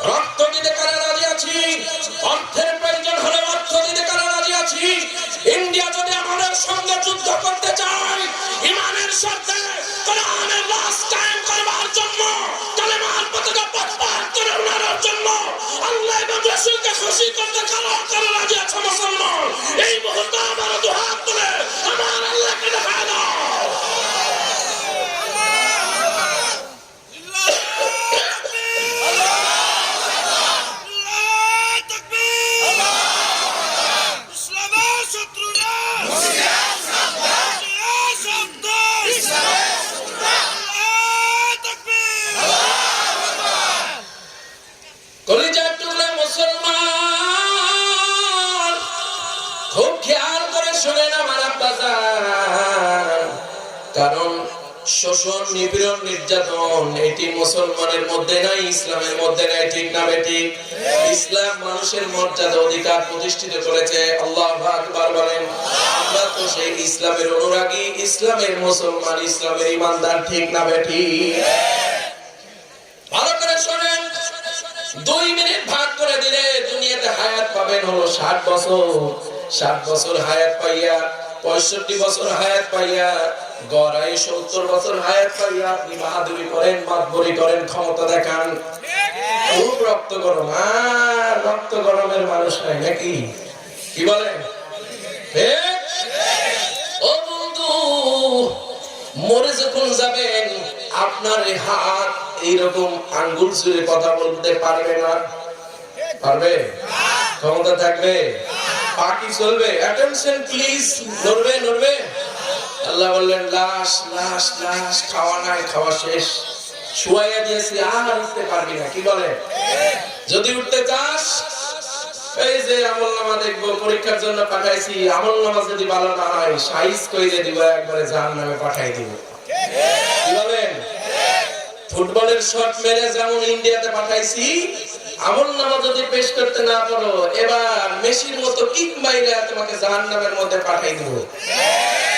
রক্ত দিতে কারা রাজি আছি? অর্থের প্রয়োজন হলে অর্থ খুশি করতে কারো কারো রাজি আছে মুসলমান এই মুহূর্তে আমার দুহাত তুলে আমার আল্লাহকে দেখা দাও কারণ শোষণ নিপীড়ন নির্যাতন এটি মুসলমানের মধ্যে নাই ইসলামের মধ্যে নাই ঠিক না বেঠিক ইসলাম মানুষের মর্যাদা অধিকার প্রতিষ্ঠিত করেছে আল্লাহু আকবার বলেন আমরা তো সেই ইসলামের অনুরাগী ইসলামের মুসলমান ইসলামের ঈমানদার ঠিক না বেঠিক ভালো করে শুনেন 2 মিনিট ভাগ করে দিলে দুনিয়াতে হায়াত পাবেন হলো 60 বছর 60 বছর হায়াত পাইয়া 65 বছর হায়াত পাইয়া গড়াই 70 বছর হায়াত পাইয়া আপনি বাহাদুরি করেন মাতবরি করেন ক্ষমতা দেখান খুব রক্ত গরম আর রক্ত গরমের মানুষ নাই নাকি কি বলেন ও বন্ধু মরে যখন যাবেন আপনার এই হাত এইরকম আঙ্গুল ছুঁয়ে কথা বলতে পারবে না পারবে ক্ষমতা থাকবে বাকি চলবে অ্যাটেনশন প্লিজ নড়বে নড়বে আল্লাহ বললেন লাশ লাশ লাশ খাওয়া নাই খাওয়া শেষ শুয়াইয়া দিয়েছি আর উঠতে পারবি না কি বলে যদি উঠতে চাস এই যে আমলনামা দেখবো পরীক্ষার জন্য পাঠাইছি আমলনামা যদি ভালো না হয় সাইজ কইরে দিব একবারে জাহান্নামে পাঠাই দিব কি বলেন ফুটবলের শট মেরে যেমন ইন্ডিয়াতে পাঠাইছি আমলনামা যদি পেশ করতে না পারো এবার মেসির মতো কিক মাইরা তোমাকে জাহান্নামের মধ্যে পাঠাই দেব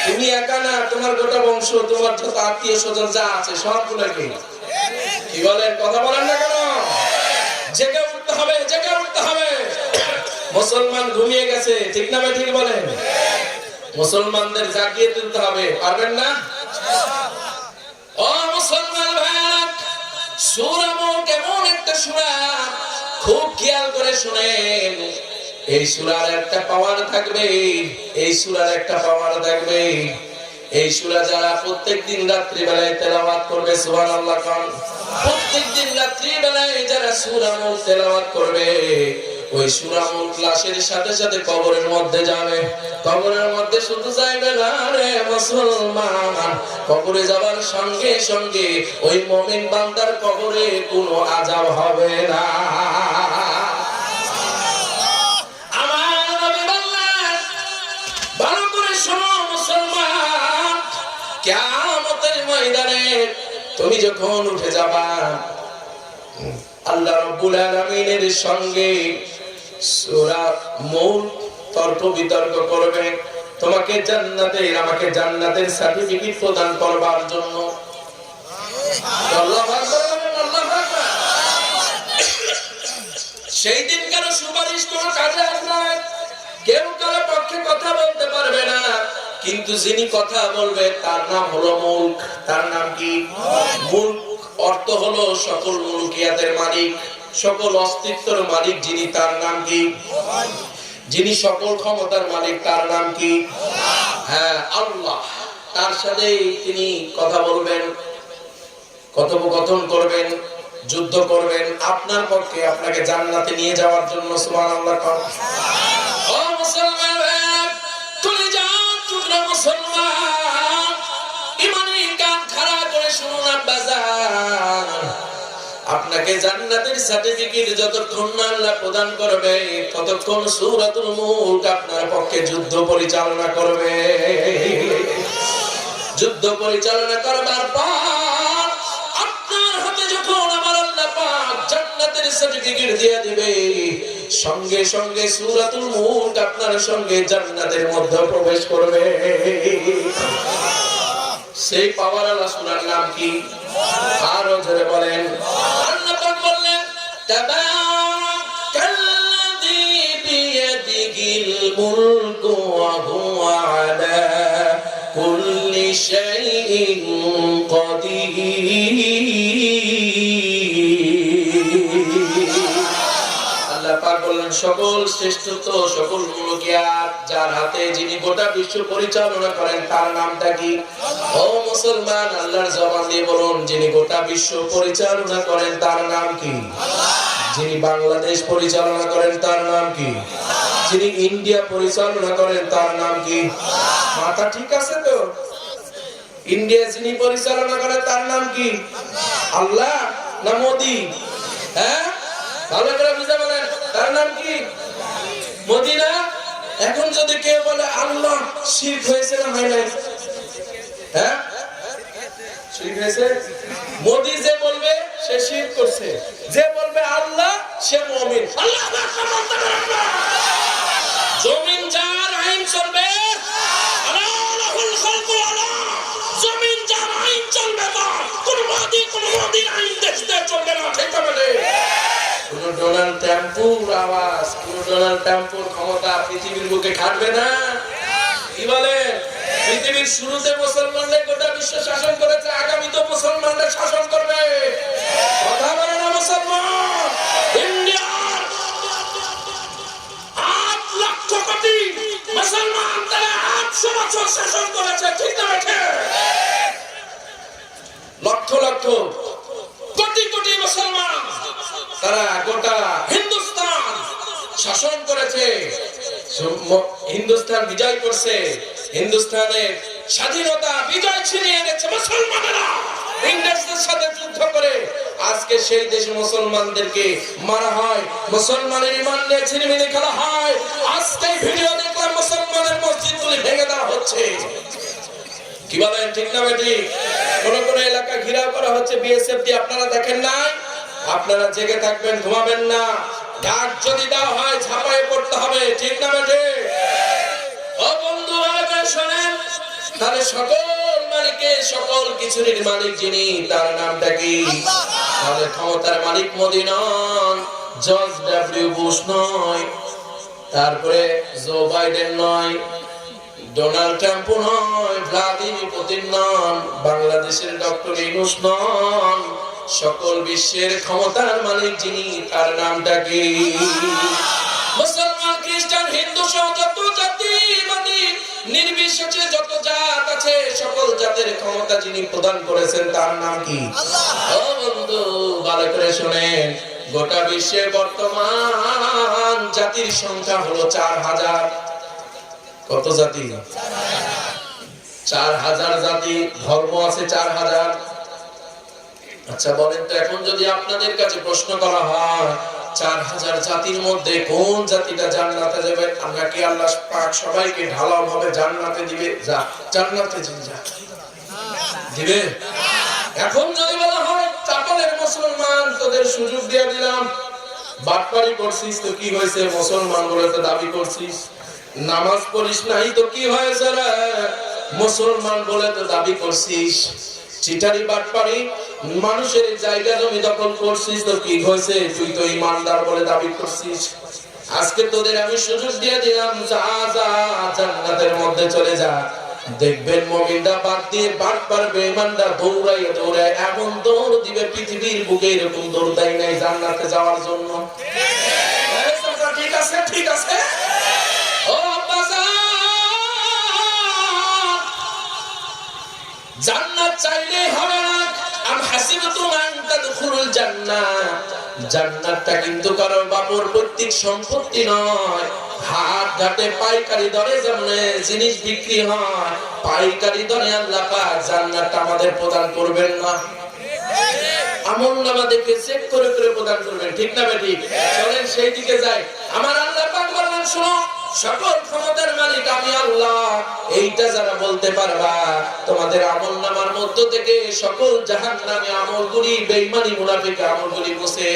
তুমি একা না তোমার গোটা বংশ তোমার যত আত্মীয় স্বজন যা আছে সবগুলোকে কি বলেন কথা বলেন না কেন জেগে উঠতে হবে জেগে উঠতে হবে মুসলমান ঘুমিয়ে গেছে ঠিক না ভাই ঠিক বলেন মুসলমানদের জাগিয়ে তুলতে হবে পারবেন না ও মুসলমান ভাই সূরা মুলক এমন একটা সূরা খুব খেয়াল করে শুনেন এই সূরার একটা পাওয়ার থাকবে এই সূরার একটা পাওয়ার থাকবে এই সূরা যারা প্রত্যেকদিন রাত্রি বেলায় তেলাওয়াত করবে সুবহানাল্লাহ কোন প্রত্যেকদিন রাত্রি বেলায় যারা সূরা মুলক তেলাওয়াত করবে ওই সূরা মুলক লাশের সাথে সাথে কবরের মধ্যে যাবে কবরের মধ্যে শুধু যাবে না রে মুসলমান কবরে যাবার সঙ্গে সঙ্গে ওই মুমিন বান্দার কবরে কোনো আযাব হবে না আমার নবী বললেন ভালো করে শোনো মুসলমান কিয়ামতের ময়দানে তুমি যখন উঠে যাবা আল্লাহ রাব্বুল আলামিনের সঙ্গে সূরা মুলক তর্ক বিতর্ক করবে তোমাকে জান্নাতের আমাকে জান্নাতের সার্টিফিকেট প্রদান করবার জন্য আল্লাহু আকবার আল্লাহু আকবার সেই দিন কেন সুপারিশ কোনো কাজে আসবে না কেউ কারো পক্ষে কথা বলতে পারবে না কিন্তু যিনি কথা বলবে তার নাম হলো মুলক তার নাম কি মুলক অর্থ হলো সকল মুলকিয়াতের মালিক সকল অস্তিত্বের মালিক যিনি তার নাম কি যিনি সকল ক্ষমতার মালিক তার নাম কি হ্যাঁ আল্লাহ তার সাথে তিনি কথা বলবেন কথোপকথন করবেন যুদ্ধ করবেন আপনার পক্ষে আপনাকে জান্নাতে নিয়ে যাওয়ার জন্য সুবহানাল্লাহ ও মুসলমান তুলে যাও টুকরা মুসলমান ইমানি কান খাড়া করে শুনুন বাজার আপনাকে জান্নাতের সার্টিফিকেট যতক্ষণ না আল্লাহ প্রদান করবে ততক্ষণ সূরাতুল মুলক আপনার পক্ষে যুদ্ধ পরিচালনা করবে যুদ্ধ পরিচালনা করবার পর আপনার হাতে যখন আমার আল্লাহ পাক জান্নাতের সার্টিফিকেট দিয়ে দিবে সঙ্গে সঙ্গে সূরাতুল মুলক আপনার সঙ্গে জান্নাতের মধ্যে প্রবেশ করবে সেই পাওয়ারওয়ালা সূরার নাম কি আরো জোরে বলেন আল্লাহ পাক বললেন তাবারাকাল্লাযী বিয়াদিহিল মুলকু ওয়া হুয়া আলা কুল্লি শাইইন কাদির আল্লাহ পাক বললেন সকল শ্রেষ্ঠত্ব সকল মুলকিয়াত যার হাতে, যিনি গোটা বিশ্ব পরিচালনা করেন তার নামটা কি? ও মুসলমান, আল্লাহর জবান দিয়ে বলুন, যিনি গোটা বিশ্ব পরিচালনা করেন তার নাম কি? যিনি বাংলাদেশ পরিচালনা করেন তার নাম কি? যিনি ইন্ডিয়া পরিচালনা করেন তার নাম কি? মাথা ঠিক আছে তো? ইন্ডিয়া যিনি পরিচালনা করেন তার নাম কি? আল্লাহ না মোদি? হ্যাঁ, ভালো করে বুঝে বলেন, তার নাম কি? মোদি না? এখন যদি কেউ বলে আল্লাহ, শিরক হয়েছে না হয় নাই? হ্যাঁ, শিরক হয়েছে। মোদি যে বলবে সে শিরক করছে, যে বলবে আল্লাহ সে মুমিন। আল্লাহ জমিন যার আইন চলবে, আলাহুল খালকু আলা, জমিন যার আইন চলবে তার, কোন মোদির আইন দেখতে চলবে না, ঠিক আছে? কোন ডোনাল্ড ট্রাম্পের আওয়াজ, কোন ডোনাল্ড ট্রাম্পের ক্ষমতা পৃথিবীর বুকে খাটবে না। কি বলেন? পৃথিবীর শুরুতে মুসলমানরা গোটা বিশ্ব শাসন করেছে, আগামী তো মুসলমানরা শাসন করবে। কথা বলে না মুসলমান? ইন্ডিয়ার 8 লক্ষ কোটি মুসলমান তারা 800 বছর শাসন করেছে, ঠিক না? লক্ষ লক্ষ কোটি কোটি মুসলমান তারা গোটা হিন্দুস্তান শাসন করেছে, হিন্দুস্তান বিজয় করছে, হিন্দুস্তানের স্বাধীনতা বিজয় ছিনিয়ে এনেছে মুসলমানেরা ইংরেজদের সাথে যুদ্ধ করে। আজকে সেই দেশে মুসলমানদেরকে মারা হয়, মুসলমানের ঈমান নিয়ে ছিনিমিনি খেলা হয়। আজকে ভিডিও দেখলাম মুসলমানের মসজিদগুলি ভেঙে দেওয়া হচ্ছে। কি বলেন, ঠিক না বেটি? কোন কোন এলাকা ঘেরাও করা হচ্ছে বিএসএফ দিয়ে, আপনারা দেখেন নাই? আপনারা জেগে থাকবেন, ঘুমাবেন না। ডাক যদি দেওয়া হয় ঝাঁপায়ে পড়তে হবে, ঠিক না বেটি? ও বন্ধু, আগে শোনেন, তাহলে সকল মালিকের সকল কিছুর মালিক যিনি, তার নামটা কি? তাহলে ক্ষমতার মালিক মোদি নন, জর্জ ডব্লিউ বুশ নয়, তারপরে জো বাইডেন নয়, ডোনাল্ড ট্রাম্প নয়, ভ্লাদিমির পুতিন নন, বাংলাদেশের ডক্টর ইউনূস নন। সকল বিশ্বের ক্ষমতার মালিক যিনি, তার নামটা কি? মুসলমান, খ্রিস্টান, হিন্দু সহ যত জাতিবাদী নির্বিশেষে যত জাত আছে, সকল জাতের ক্ষমতা যিনি প্রদান করেছেন তার নাম কি? ও বন্ধু, ভালো করে শুনেন, গোটা বিশ্বের বর্তমান জাতির সংখ্যা হলো 4000। কত জাতি? 4000 জাতি, ধর্ম আছে 4000। আচ্ছা বলেন তো, এখন যদি আপনাদের কাছে প্রশ্ন করা হয় 4000 জাতির মধ্যে কোন জাতিটা জান্নাতে যাবে, আমরা কি আল্লাহ পাক সবাইকে ঢালাও ভাবে জান্নাতে দিবে? যা জান্নাতে দিবে? এখন যদি বলা হয় চাপালের মুসলমান, তোদের সুযোগ দিয়ে দিলাম, বাটপারি করছিস তো কি হয়েছে, মুসলমান বলে তো দাবি করছিস, নামাজ পড়িস নাই তো কি হয়েছে রে, মুসলমান বলে তো দাবি করছিস, চিটারি বাটপারি মানুষের জায়গা জমি দখল করছিস তো কি হয়েছে, তুই তো ইমানদার বলে দাবি করছিস। আজকে তোদের আমি সুযোগ দিয়ে দিলাম, যা যা জান্নাতের মধ্যে চলে যা। দেখবেন মুমিনরা বাদ দিয়ে বাটপার বেঈমানরা দৌড়াইয়া দৌড়ায় এমন দৌড় দিবে, পৃথিবীর বুকে এরকম দৌড় দেয় নাই জান্নাতে যাওয়ার জন্য। ঠিক আছে, ঠিক আছে। ও জান্নাত চাইলে হবে না। আম হাসিবতুম আন তাদখুলুল জান্নাহ, জান্নাতটা কিন্তু কারো বাপর পৈতৃক সম্পত্তি নয়। হাট ঘাটে পাইকারি দরে যেমন জিনিস বিক্রি হয়, পাইকারি দরে আল্লাহ পাক জান্নাতটা আমাদের প্রদান করবেন না। আমলনামা দেখে চেক করে করে প্রদান করবেন, ঠিক না বেটি? চলেন সেই দিকে যাই। আমার আল্লাহ পাক বলেন, শুনো, সকল ক্ষমতার মালিক আমি আল্লাহ। এইটা যারা বলতে পারবা, তোমাদের আমলনামার মধ্য থেকে সকল জাহান্নামী আমলগুলি, বেঈমানি মুনাফিক আমলগুলি মুছে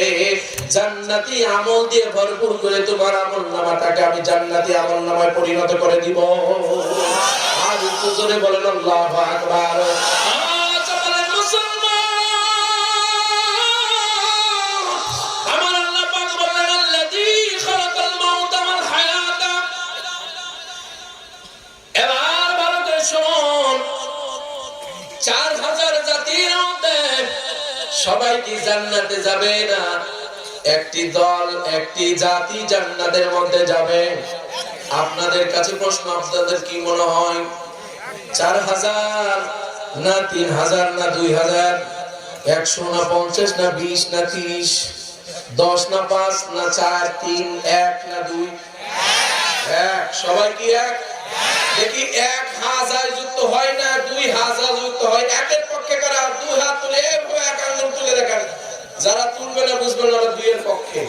জান্নাতি আমল দিয়ে ভরপুর করে তোমার আমলনামাটাকে আমি জান্নাতি আমলনামায় পরিণত করে দিব। আর একটু জোরে বলেন আল্লাহু আকবার। সবাই কি জান্নাতে যাবে না? একটি দল, একটি জাতি জান্নাতের মধ্যে যাবে। আপনাদের কাছে প্রশ্ন, আপনাদের কি মনে হয় 4000 না 3000 না 2000, 100 না 50 না 20 না 30, 10 না 5 না 4 3, 1 না 2? এক। সবাই কি এক? দেখি 1000 যুক্ত হয় না 2000 যুক্ত হয়? একের পক্ষে কারা? 2 হাত তুলে এক আঙ্গুল তুলে দেখান। যারা তুলবে না বুঝবে না দুইয়ের পক্ষে।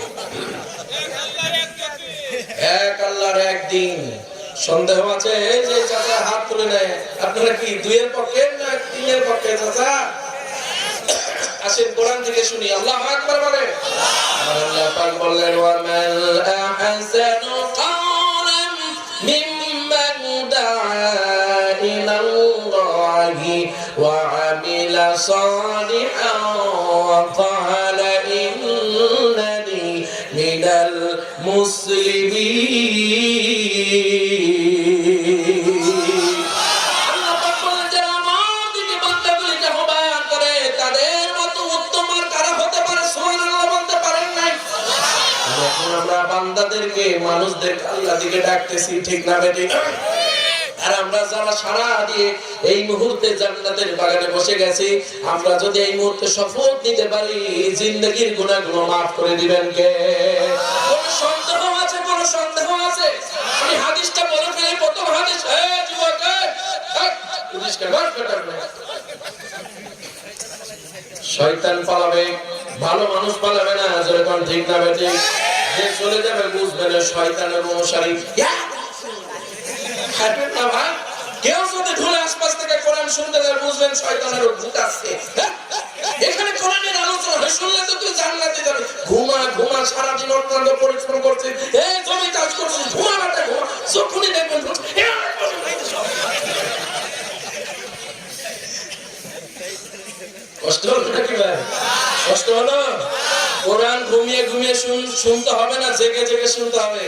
এক আল্লাহর একদিন। সন্দেহ আছে? এই যে চাচা হাত তুলে নেয়, আপনারা কি দুইয়ের পক্ষে না তিনের পক্ষে? চাচা আসেন কোরআন থেকে শুনি। আল্লাহু আকবার বলেন। আল্লাহ পাক বললেন, ওয়া মাল আহসানু কাওলান মিম্মান দাআ ইলাল্লাহি ওয়া আমিলা সালিহান ওয়া ক্বালা ইন্নানি মিনাল মুসলিমিন। আল্লাহ পাক বলেন, যারা আমার দিকে বান্দাগুলিকে আহ্বান করে তাদের মতো উত্তম আর কারা হতে পারে? সুবহানাল্লাহ বলতে পারেন নাই? এখন আমরা বান্দাদেরকে, মানুষদেরকে আল্লাহ দিকে ডাকতেছি, ঠিক না বেঠিক? আর আমরা যারা সারা দিয়ে এই মুহূর্তে জান্নাতের বাগানে বসে গেছি, আমরা যদি এই মুহূর্তে শপথ নিতে পারি জিন্দেগীর গুনাহগুলো maaf করে দিবেন কে? কোন সন্দেহ আছে? কোন সন্দেহ আছে? আমি হাদিসটা বলে ফেলি, প্রথম হাদিস। এই যুবক, পুলিশকে মার কাটবে। শয়তান পালাবে, ভালো মানুষ পালাবে না। জোরে কোন ঠিক না বেঠিক? যে চলে যাবে বুঝবে না শয়তানের অনুসারী। কেউ যদি ঢুলে আশপাশ থেকে কোরআন শুনতে যায় বুঝবেন শয়তানের ভূত আছে। এখানে কোরআনের আলোচনা হয়, শুনলে তো তুই জান্নাতে যাবি। ঘুমা ঘুমা, সারাদিন অত্যন্ত পরিশ্রম করছিস, এই জমি চাষ করছিস, ঘুমা না ঘুমা, যখনই দেখবেন কষ্ট হলো নাকি ভাই? কষ্ট হলো? কোরআন ঘুমিয়ে ঘুমিয়ে শুনতে হবে না, জেগে জেগে শুনতে হবে।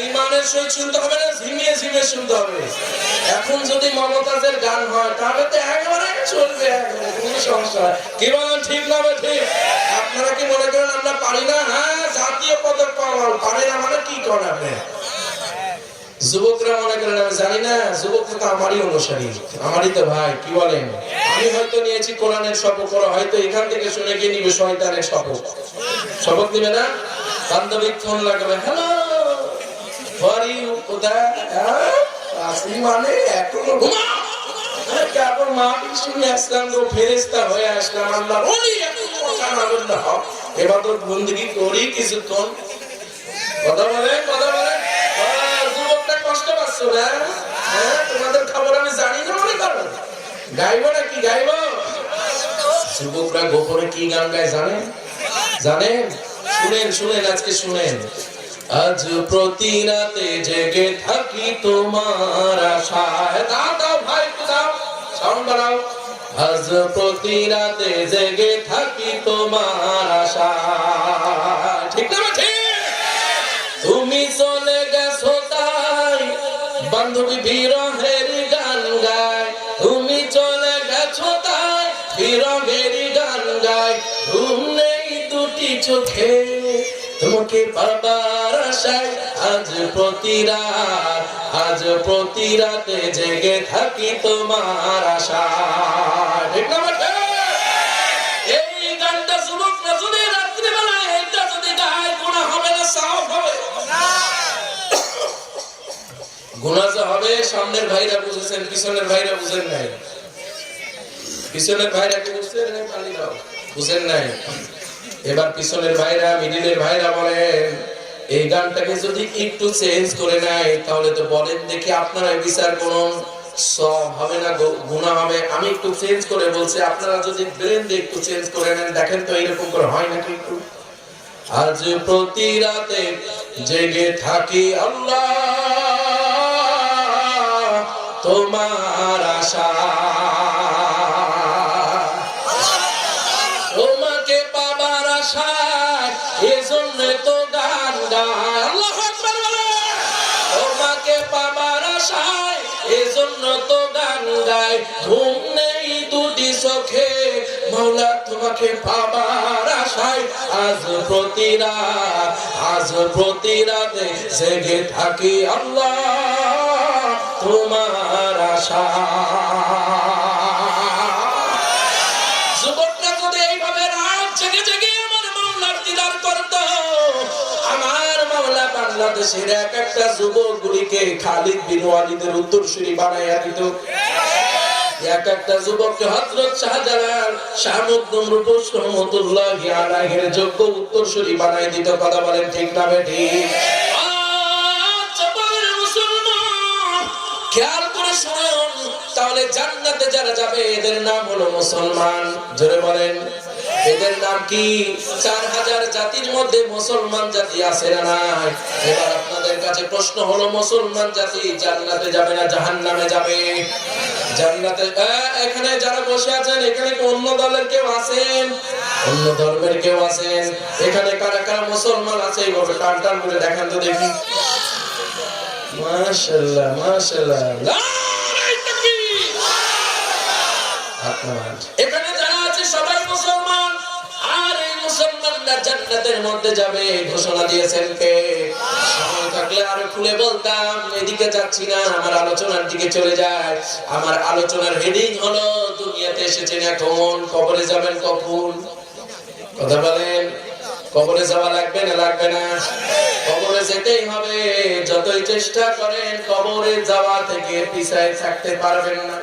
ইমানের সহিত শুনতে হবে না, ঝিমিয়ে ঝিমিয়ে শুনতে হবে। এখন যদি মমতাজের গান হয় তাহলে তো একেবারে চলবে, কোনো সমস্যা কি বলেন? ঠিক না ঠিক? আপনারা কি মনে করেন আমরা পারি না? হ্যাঁ, জাতীয় পদক পাওয়া পারে না মানে কি করেন আপনি? যুবকরা মনে করেন আমি জানি না, যুবকরা তো আমারই অনুসারী, আমারই তো ভাই। কি বলেন? আমি হয়তো নিয়েছি কোরআনের শপথ, হয়তো এখান থেকে শুনে গিয়ে নিবে শয়তানের শপথ। শপথ নিবে না? বান্ধবী ফোন লাগাবে, হ্যালো মানে এখনো ঘুমাও, কেবল মাটি শুনে আসলাম গো, ফেরেশতা হয়ে আসলাম। আল্লাহ ওই এখন কথা না বললে হবে, ইবাদত বন্দেগী করি কিছুক্ষণ। কথা বলেন, কথা বলেন। যুবকটা কষ্ট পাচ্ছ না? হ্যাঁ, তোমাদের খবর আমি জানি না মনে করো। গাইবো নাকি? গাইবো? যুবকরা গোপনে কি গান গায় জানেন? জানেন? শুনেন শুনেন, আজকে শুনেন। আজ প্রতি রাতে জেগে থাকি তোমার আশায়। দাও ভাই, দাও সাউন্ড বাড়াও। আজ প্রতি রাতে জেগে থাকি তোমার আশায়। ঠিক না ঠিক? তুমি চলে গেছো তাই বান্ধবী বিরহের গান গায়। তুমি চলে গেছো তাই বিরহের গান গায়। ঘুম নেই দুটি চোখে তোমাকে পাবার আশায়। আজ প্রতি রাতে জেগে থাকি তোমার আশায়। ঠিক না? এই গানটা যুবকরা যদি রাত্রিবেলায় এটা যদি গায়, গুনাহ হবে না সাওয়াব হবে? গুনাহ যে হবে সামনের ভাইরা বুঝেছেন, পিছনের ভাইরা বুঝেন নাই। পিছনের ভাইরা কি বুঝছেন? বুঝেন নাই। এবার পিছনের ভাইরা, মিডিলের ভাইরা বলেন এই গানটাকে যদি একটু চেঞ্জ করে নেয় তাহলে তো বলেন দেখি আপনারা বিচার করুন, সব হবে না গুনাহ হবে। আমি একটু চেঞ্জ করে বলছি, আপনারা যদি ব্রেন দিয়ে একটু চেঞ্জ করে নেন দেখেন তো এরকম করে হয় নাকি একটু। আজ প্রতি রাতে জেগে থাকি আল্লাহ তোমার আশা। তোমাকে পাবার আশায় এজন্য তো গান গায়। আল্লাহু আকবার বলে। তোমাকে পাবার আশায় এজন্য তো গান গায়। ঘুম নেই দুটি চোখে মাওলা তোমাকে পাবার আশায় আজ প্রতি রাতে জেগে থাকি আল্লাহ তোমার আশা। যুবকরা যদি এইভাবে রাত জেগে জেগে আমার মাওলার দিদার করত, আমার মাওলা বাংলাদেশের এক একটা যুবকগুলিকে খালিদ বিন ওয়ালিদের উত্তরসূরি বানাইয়া দিত। এক একটা যুবককে হযরত শাহজালাল শাহ মখদুম রূপস রহমাতুল্লাহি আলাইহির যোগ্য উত্তরসূরি বানাই দিত। কথা বলেন ঠিক না ঠিক? খেয়াল করে শুনুন, তাহলে জান্নাতে যারা যাবে এদের নাম হলো মুসলমান। জোরে বলেন, এদের নাম কি? 4000 জাতির মধ্যে মুসলমান জাতি আছে না নাই? এবার আপনাদের কাছে প্রশ্ন হলো, মুসলমান জাতি জান্নাতে যাবে না জাহান্নামে যাবে? জান্নাতে। এখানে যারা বসে আছেন, এখানে কি অন্য দলের কেউ আছেন? অন্য ধর্মের কেউ আছেন? এখানে কারা কারা মুসলমান আছে? এইভাবে টান টান করে দেখান তো দেখি। মাশাআল্লাহ মাশাআল্লাহ, নারায়ে তাকবীর। এখানে যারা আছে সবাই মুসলমান, আর এই মুসলমানরা জান্নাতের মধ্যে যাবে ঘোষণা দিয়েছেন কে? সময় থাকলে আরো খুলে বলতাম, এদিকে যাচ্ছি না, আমার আলোচনার দিকে চলে যায়। আমার আলোচনার হেডিং হলো দুনিয়াতে এসেছেন এখন, কবরে যাবেন কখন? কথা বলেন, কবরে যাওয়া লাগবে না লাগবে না? কবরে যেতেই হবে। যতই চেষ্টা করেন কবরে যাওয়া থেকে পিছায় থাকতে পারবেন না,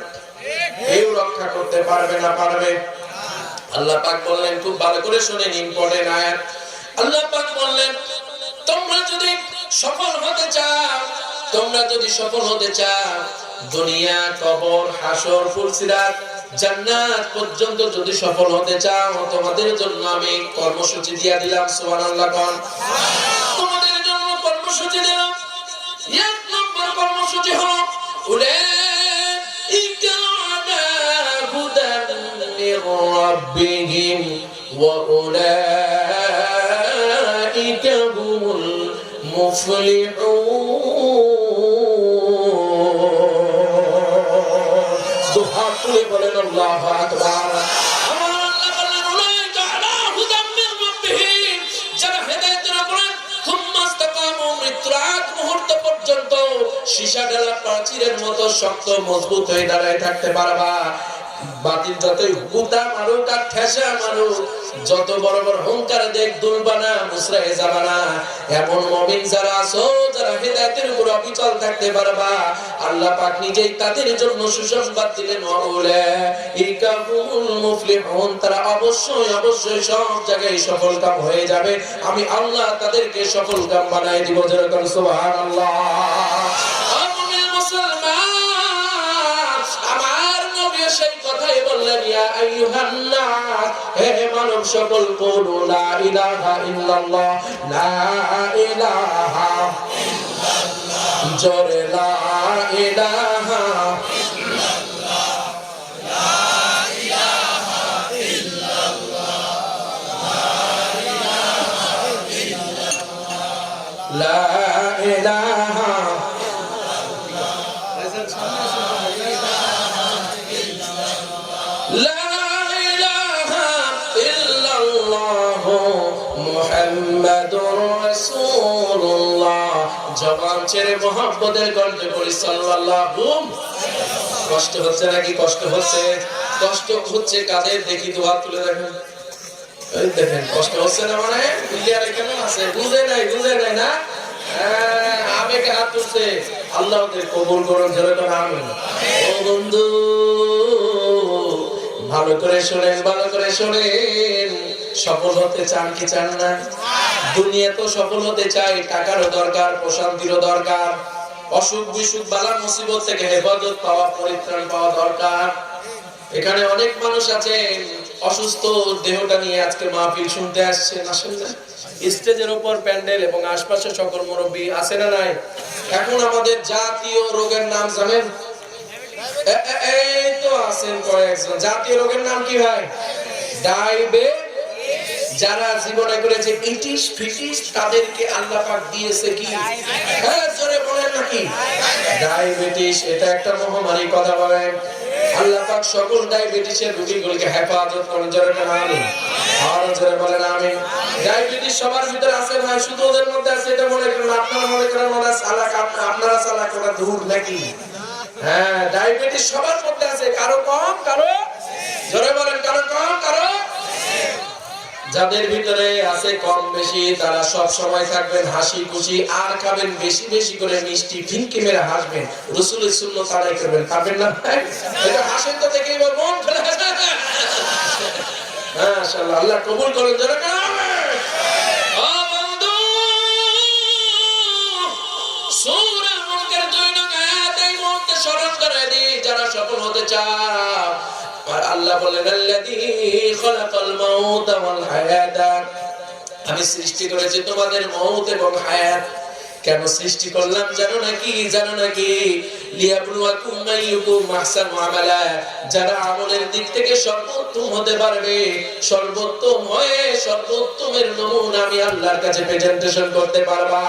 কেউ রক্ষা করতে পারবে না। পারবে? আল্লাহ পাক বললেন, খুব ভালো করে শুনেন, ইম্পর্টেন্ট আয়াত। আল্লাহ পাক বললেন, তোমরা যদি সফল হতে চাও, দুনিয়া, কবর, হাসর, ফুলসিরাত, জান্নাত পর্যন্ত যদি সফল হতে চাও, তোমাদের জন্য আমি কর্মসূচি দিয়ে দিলাম। সুবহানাল্লাহ কোন? তোমাদের জন্য কর্মসূচি দিলাম। এক নম্বর কর্মসূচি হলো উলাইকা আলা হুদান মির রাব্বিহিম ওয়া উলাইকা হুমুল মুফলিহুন। দুহাত তুলে বলেন আল্লাহু আকবার। সীসা ঢালা প্রাচীরের মতো শক্ত মজবুত হয়ে দাঁড়ায় থাকতে পারবা। বাতিল যতই হুকুতা মারুক আর ঠেসা মারুক, যত বড় বড় হুঙ্কার দেখ, দুলবানা মুসরায়ে যাবানা। এমন মুমিন যারা আছো, যারা হেদায়েতের উপর অবিচল থাকতে পারবা, আল্লাহ পাক নিজেই তাদের জন্য সুসংবাদ দিলেন, উলাইকা হুমুল মুফলিহুন। তারা অবশ্যই অবশ্যই সব জায়গায় সফলকাম হয়ে যাবে। আমি আল্লাহ তাদেরকে সফলকাম বানাই দিব। যেরকম সুবহানাল্লাহ। সেই কথাই বললেন, ইয়া আইয়ুহান নাস, হে মানব সকল, কুলু লা ইলাহা ইল্লাল্লাহ, লা ইলাহা ইল্লাল্লাহ, জোরে লা ইলাহা ইল্লাল্লাহ, লা ইলাহা ইল্লাল্লাহ, লা ইলাহা মুহাম্মাদুর রাসূলুল্লাহ। জবান ছেড়ে মুহাম্মদের কণ্ঠে পড়ি সাল্লাল্লাহু। কষ্ট হচ্ছে নাকি? কষ্ট হচ্ছে? কষ্ট হচ্ছে কাদের? দেখি তো হাত তুলে দেখেন। এই দেখেন, কষ্ট হচ্ছে না মানে ক্লিয়ার কেমন আছে? বুঝে নাই না? আবেগে হাত তুলছে। আল্লাহ ওদের কবুল করুন। যেরকম আমিন। ও বন্ধু, ভালো করে শোনেন, ভালো করে শোনেন। সফল হতে চান কি চান না? দুনিয়া তো সফল হতে চাই, টাকারও দরকার, প্রশান্তিরও দরকার, অসুখ বিসুখ বালা মুসিবত থেকে হেফাজত পাওয়া, পরিত্রাণ পাওয়া দরকার। এখানে অনেক মানুষ আছে অসুস্থ দেহটা নিয়ে আজকে মাহফিল শুনতে আসছে। আসেন না? স্টেজের উপর প্যান্ডেল এবং আশপাশে সকল মুরব্বী আছে না নাই? এখন আমাদের জাতীয় রোগের নাম জানেন? এই তো আছেন কয়েকজন। জাতীয় রোগের নাম কি ভাই? ডায়াবেটিস। যারা জীবনে করেছে ইটিস ফিটিস, তাদেরকে আল্লাহ পাক দিয়েছে কি? হ্যাঁ, জোরে বলেন নাকি? ডায়াবেটিস। এটা একটা মহামারী। কথা বলেন। আল্লাহ পাক সকল ডায়াবেটিসের রোগীগুলোকে হেফাজত করেন, জোরে বলেন আমিন। আর জোরে বলেন আমিন। ডায়াবেটিস সবার ভিতরে আছে ভাই, শুধু ওদের মধ্যে আছে এটা মনে করেন, আপনারা মনে করেন ওরা চালাক, আপনারা চালাক, ওরা দূর নাকি? হ্যাঁ, ডায়াবেটিস সবার মধ্যে আছে, কারো কম কারো, জোরে বলেন কারো কম কারো। যাদের ভিতরে আছে কম বেশি তারা সব সময় থাকবেন হাসি খুশি, আর খাবেন বেশি বেশি করে মিষ্টি, ফিনকি মেরে হাসবেন, রাসূলের সুন্নাত আদায় করবেন, খাবেন না ভাই? এটা হাসেন তো দেখেই মন খুলে আসে। মাশাআল্লাহ, আল্লাহ কবুল করেন, জোরে বলেন আমিন। ও বন্ধু, সূরা মুলকের 2 নং আয়াত এই মুহূর্তে স্মরণ করে দিই, যারা সফল হতে চাও। আর আল্লাহ বলেন আল্লাযী খালাকাল মাউতা ওয়াল হায়াতা, আমি সৃষ্টি করেছি তোমাদের মউত এবং হায়াত। কেন সৃষ্টি করলাম জানো নাকি? জানো নাকি? লিয়াবলুয়াকুম আইয়ুকুম আহসানু আমালা, যারা আমলের দিক থেকে সর্বোত্তম হতে পারবে, সর্বোত্তম হয়ে সর্বোত্তমের নমুনা আমি আল্লাহর কাছে প্রেজেন্টেশন করতে পারবা।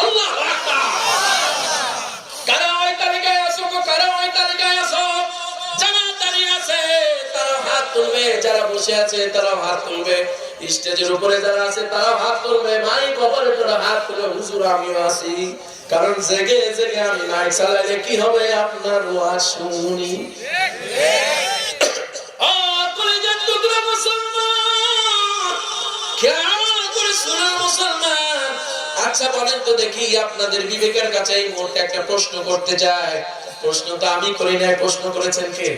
আল্লাহু আকবার। কারা ওই তালিকায় আছো? কারা ওই তালিকায় আছো? যারা দাঁড়িয়ে আছে তারা হাত তুলবে, যারা বসে আছে তারা হাত তুলবে, স্টেজের উপরে যারা আছে তারা হাত তুলবে, মাইক অপারেটর হাত তুলে, হুজুর আমিও আছি, কারণ জেগে জেগে আমি মাইক চালাইলে কি হবে আপনার ওয়াজ শুনি। ও কলিজার টুকরা মুসলমান, খেয়াল করে শুনুন মুসলমান। আচ্ছা বলেন তো দেখি, আপনাদের বিবেকের কাছে এই মুহূর্তে একটা প্রশ্ন করতে চাই। প্রশ্ন তো আমি করি নাই, প্রশ্ন করেছেন কে?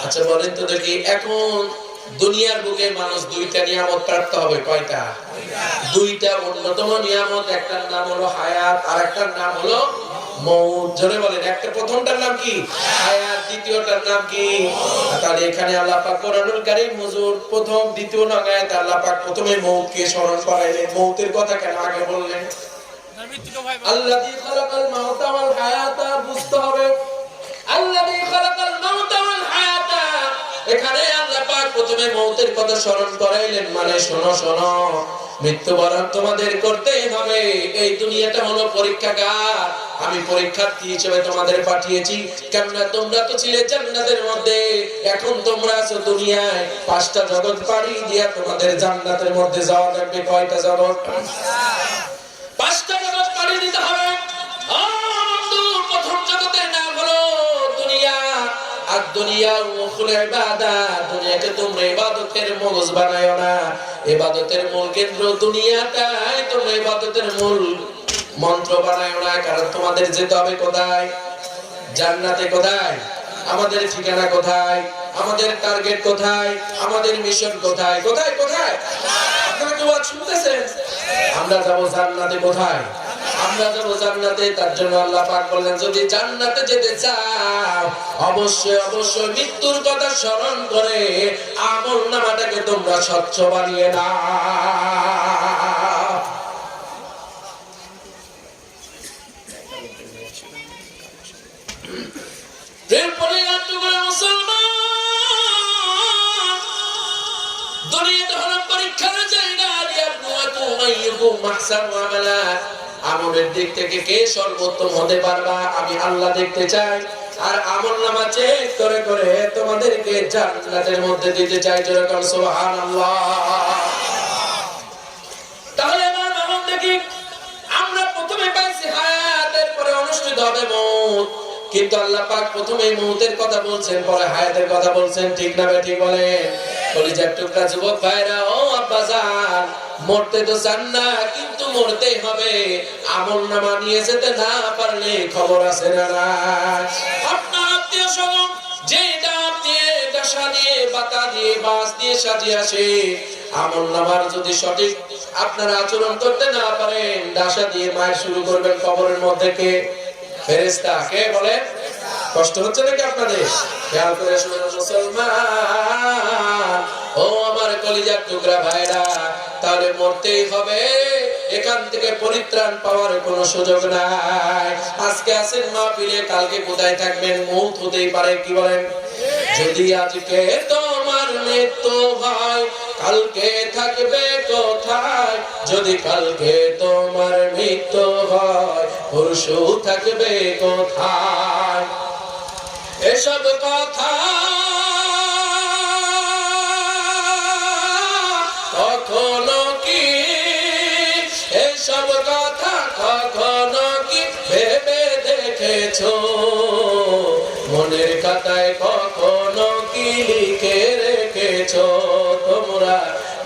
আচ্ছা বলেন তো দেখি, এখন দুনিয়ার বুকে মানুষ 2টা নিয়ামত প্রাপ্ত হবে, কয়টা? 2টা অন্যতম নিয়ামত, একটার নাম হলো হায়াত আর একটার নাম হলো মউত। জোরে বলেন, একটা প্রথমটার নাম কি? হায়াত, দ্বিতীয়টার নাম কি? তাহলে এখানে আল্লাহ পাক কোরআনুল কারীম হুজুর প্রথম দ্বিতীয় নং আয়াতে আল্লাহ পাক প্রথমে মউতকে স্মরণ করাইলেন। মউতের কথা কেন আগে বললেন? আল্লাযী খালাকাল মাউতা ওয়াল হায়াতা, বুঝতে হবে আল্লাযী খালাকাল মাউতা ওয়াল হায়াতা। এখানে আল্লাহ পাক প্রথমে মউতের কথা স্মরণ করাইলেন, মানে শোনো শোনো, মৃত্যুবরণ তোমাদের করতেই হবে। এই দুনিয়াটা হলো পরীক্ষাগার, আমি পরীক্ষার্থী হিসেবে তোমাদের পাঠিয়েছি। কেননা তোমরা তো ছিলে জান্নাতের মধ্যে, এখন তোমরা আছো দুনিয়ায়। 5টা জগৎ পাড়ি দিয়া তোমাদের জান্নাতের মধ্যে যাওয়া লাগবে। কয়টা জগৎ? 5টা জগৎ পাড়ি দিতে হবে। প্রথম জগতের নাম হলো দুনিয়া। আর দুনিয়া মুখুল ইবাদত, দুনিয়াকে তোমরা ইবাদতের মগজ বানায়ো না, ইবাদতের মূল কেন্দ্র দুনিয়াটাই তোমরা ইবাদতের মূল মন্ত্র বানায়ো না। কারণ তোমাদের যেতে হবে কোথায়? জান্নাতে। কোথায়? আমাদের ঠিকানা কোথায়? আমাদের টার্গেট কোথায়? আমাদের মিশন কোথায়? কোথায় কোথায়? আপনারা কি ওয়াজ শুনতেছেন? আমরা যাব জান্নাতে। কোথায়? আমরা যাব জান্নাতে। তার জন্য আল্লাহ পাক বললেন, যদি জান্নাতে যেতে চাও অবশ্যই অবশ্যই মৃত্যুর কথা স্মরণ করে আমলনামাটাকে তোমরা স্বচ্ছ বানিয়ে নাও। এরপরে আত্মগোলা মুসলমান, দুনিয়াটা হলো পরীক্ষার জায়গা। লিয়াবলুয়াকুম আইয়ুকুম আহসানু আমালা, আমলের দিক থেকে কে সর্বোত্তম হতে পারবা আমি আল্লাহ দেখতে চাই। আর আমলনামা চেক করে করে তোমাদেরকে জান্নাতের মধ্যে দিতে চাই। যেরকম সুবহানাল্লাহ। তাহলে আমার মামুন দেখি, আমরা প্রথমে পাইছি হায়াত, এরপরে অনুষ্ঠিত হবে মউত। কিন্তু আল্লাহ পাক প্রথমে মউতের কথা বলছেন, পরে হায়াতের কথা বলছেন। ঠিক না বে ঠিক বলেন? কলিজার টুকরা যুবক ভাইরা, ও আব্বাজান, মরতে তো চান না, কিন্তু মরতেই হবে। আমলনামা নিয়ে যেতে না পারলে খবর আছে না না? আপনার আত্মীয় স্বজন যে ডাব দিয়ে, ডাসা দিয়ে, বাতা দিয়ে, বাঁশ দিয়ে সাজিয়ে আসে, আমলনামার যদি সঠিক আপনারা আচরণ করতে না পারেন, ডাসা দিয়ে মায়ের শুরু করবেন কবরের মধ্যে কে? ফেরেশতা। কে বলে? কষ্ট হচ্ছে নাকি আপনাদের? খেয়াল করে শুনুন মুসলমান, ও আমার কলিজার টুকরা ভাইরা, তাহলে মরতেই হবে। এখান থেকে পরিত্রাণ পাওয়ার কোনো সুযোগ নাই। আজকে আছেন মাহফিলে, কালকে কোথায় থাকবেন? মউত হতেই পারে। কি বলেন? যদি আজকে তোমার মৃত্যু হয়, কালকে থাকবে কোথায়? যদি কালকে তোমার মৃত্যু হয়, পরশু থাকবে কোথায়? এসব কথা কখনো কি, এসব কথা কখনো কি ভেবে দেখেছো? মনের খাতায় কখনো কি লিখে রেখেছো? তোমরা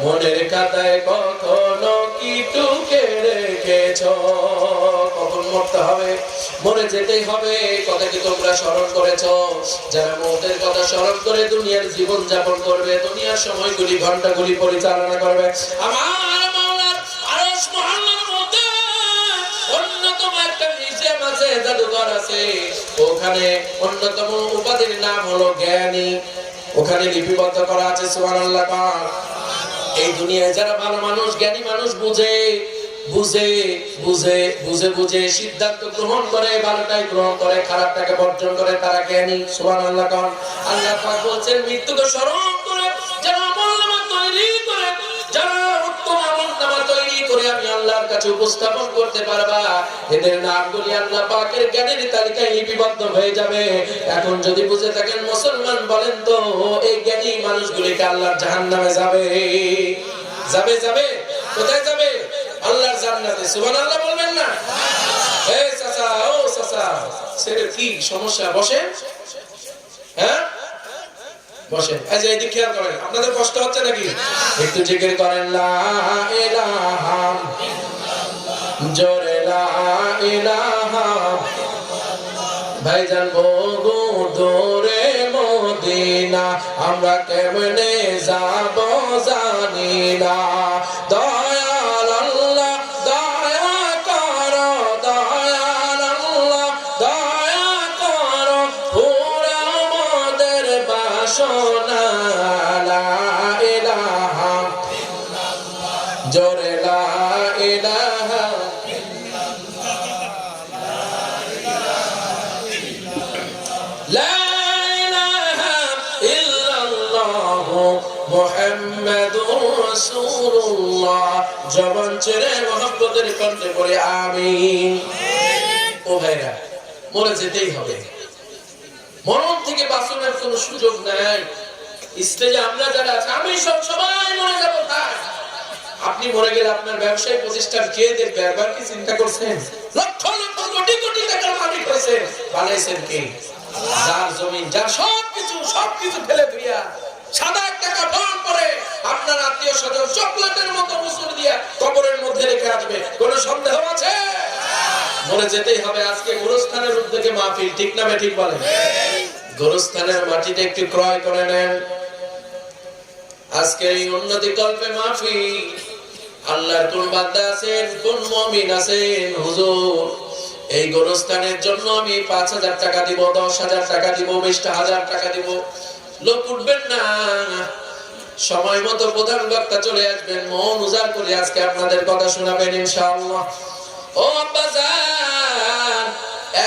মনের খাতায় কখনো কি টুকে রেখেছো? কখন মরতে হবে, মরে যেতেই হবে, কথা কি তোমরা স্মরণ করেছো? যারা মৌতের কথা স্মরণ করে দুনিয়ার জীবন যাপন করবে, দুনিয়ার সময়গুলি ঘন্টাগুলি পরিচালনা করবে, আমার মাওলার আরশ মহল্লার মধ্যে অন্যতম একটা মিউজিয়াম আছে, জাদুঘর আছে, ওখানে অন্যতম উপাধির নাম হলো জ্ঞানী। ওখানে লিপিবদ্ধ করা আছে, সুবহানাল্লাহ। এই দুনিয়ায় যারা ভালো মানুষ, জ্ঞানী মানুষ, বুঝে বুঝে বুঝে বুঝে বুঝে সিদ্ধান্ত গ্রহণ করে, ভালোটাই গ্রহণ করে, খারাপটাকে বর্জন করে, তারা জ্ঞানী। সুবহানাল্লাহ। আল্লাহ পাক বলছেন, মৃত্যুকে স্মরণ করে যারা আমলনামা তৈরি করে, যারা উত্তম আমলনামা তৈরি করে আমি আল্লাহর কাছে উপস্থাপন করতে পারবা, এদের নামগুলি আল্লাহ পাকের জ্ঞানের তালিকায় লিপিবদ্ধ হয়ে যাবে। এখন যদি বুঝে থাকেন মুসলমান, বলেন তো এই জ্ঞানী মানুষগুলিকে আল্লাহর জাহান্নামে যাবে? যাবে যাবে? কোথায় যাবে? আল্লাহর জান্নাতে। সুবহানাল্লাহ বলবেন না? এই চাচা, ও চাচা, ছেলের কি সমস্যা? বসেন। হ্যাঁ বসেন। এই যে এদিকে খেয়াল করেন, আপনাদের কষ্ট হচ্ছে নাকি? একটু জিকির করেন, লা ইলাহা ইল্লাল্লাহ, জোরে লা ইলাহা। ভাইজান বহু দূরে মদিনা, আমরা কেমনে যাব জানি না। দয়াল আল্লাহ দয়া করো, দয়াল আল্লাহ দয়া করো, পুরা আমাদের বাসনা। লা ইলাহা ইল্লাল্লাহ, জোরে লা ইলাহা। মুহাম্মাদুর রাসূলুল্লাহ, জবান ছেড়ে মুহাব্বতের কণ্ঠে পড়ে আমিন। ও ভাইরা, মরে যেতেই হবে, মরণ থেকে বাঁচানোর কোনো সুযোগ নাই। স্টেজে আমরা যারা আছি, আমি সবাই মরে যাব। আপনি মরে গেলে আপনার ব্যবসায় প্রতিষ্ঠান কে দেখবে? একবার কি চিন্তা করছেন? লক্ষ লক্ষ কোটি কোটি টাকার মালিক হয়েছেন, বানাইছেন কে? যার জমি, যার সবকিছু ফেলে দিয়া সাদা একটা কাফন পরে আপনার আত্মীয় স্বজন চকলেটের মতো মুসুর দিয়া কবরের মধ্যে রেখে আসবে, কোনো সন্দেহ আছে? মরে যেতেই হবে। আজকে গোরস্থানের উদ্যোগে মাহফিল, ঠিক না ঠিক বলেন? গোরস্থানের মাটিটা একটু ক্রয় করে নেন। আজকে এই উন্নতি কল্পে মাহফিল, আল্লাহর কোন বান্দা আছেন, কোন মুমিন আছেন, হুজুর এই গোরস্থানের জন্য আমি ৫,০০০ টাকা দিব, ১০,০০০ টাকা দিব, ২০,০০০ টাকা দিব। লোক উঠবেন না, সময় মতো প্রধান বক্তা চলে আসবেন, মন উজাড় করে আজকে আপনাদের কথা শোনাবেন ইনশাআল্লাহ। ও আব্বাজান,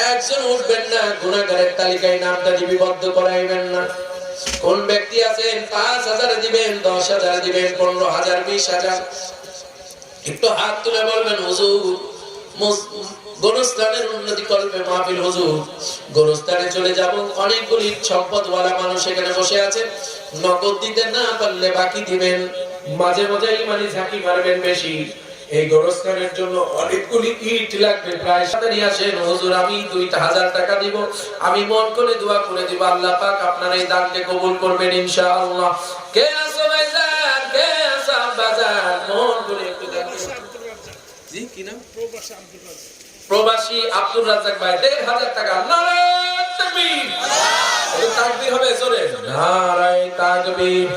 একজন উঠবেন না, গুনাহগারের তালিকায় নামটা লিপিবদ্ধ করাইবেন না। কোন ব্যক্তি আছেন ৫,০০০ দিবেন, ১০,০০০ দিবেন, ১৫,০০০, ২০,০০০, একটু হাত তুলে বলবেন, হুজুর গোরস্থানের উন্নতি কল্পে মাহফিল, হুজুর গোরস্থানে চলে যাব, অনেকগুলি সম্পদওয়ালা মানুষ এখানে বসে আছে, নগদ দিতে না পারলে বাকি দিবেন, মাঝে মাঝে ইমানি ঝাঁকি মারবেন বেশি। এই গোরস্থানের জন্য অনেকগুলি ইট লাগবে, প্রায় সাথে নিয়ে আসেন, হুজুর আমি ২,০০০ টাকা দিব, আমি মন করে দোয়া করে দিব, আল্লাহ পাক আপনার এই দানকে কবুল করবেন ইনশাআল্লাহ। কে আছো ভাইজান, কে আছো আব্বাজান, মন করে একটু দান করুন। জি কি নাম? প্রবাসী আব্দুর রাজ্জাক ভাই, ১,৫০০ টাকা। নারায়ে তাকবীর, তাকবীর হবে জোরে, নারায়ে তাকবীর।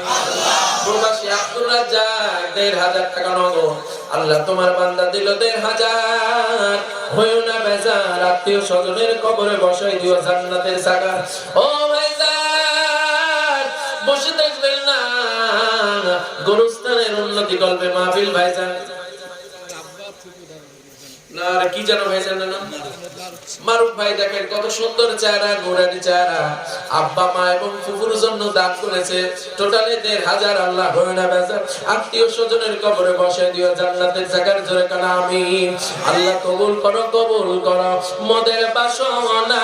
প্রবাসী আব্দুর রাজ্জাক, ১,৫০০ টাকা নগদ। আল্লাহ তোমার বান্দা দিল ১,৫০০, হইও না বেজার, আত্মীয় স্বজনের কবরে বসাই দিও জান্নাতের সাগর। ও ভাইজান বসে দেখবেন না, গোরস্থানের উন্নতি কল্পে মাহফিল ভাইজান। না আর কি যেন ভাই জানেন না, মারুফ ভাই দেখেন কত সুন্দর চেহারা, নুরানি চেহারা, আব্বা মা এবং ফুফুর জন্য দান করেছে টোটালি ১৫০০। আল্লাহ হয় না বেজার, আত্মীয় স্বজনের কবরে বসে দিও জান্নাতের জায়গার জোরে কানা আমিন। আল্লাহ কবুল করো, কবুল করো। মদের বাসনা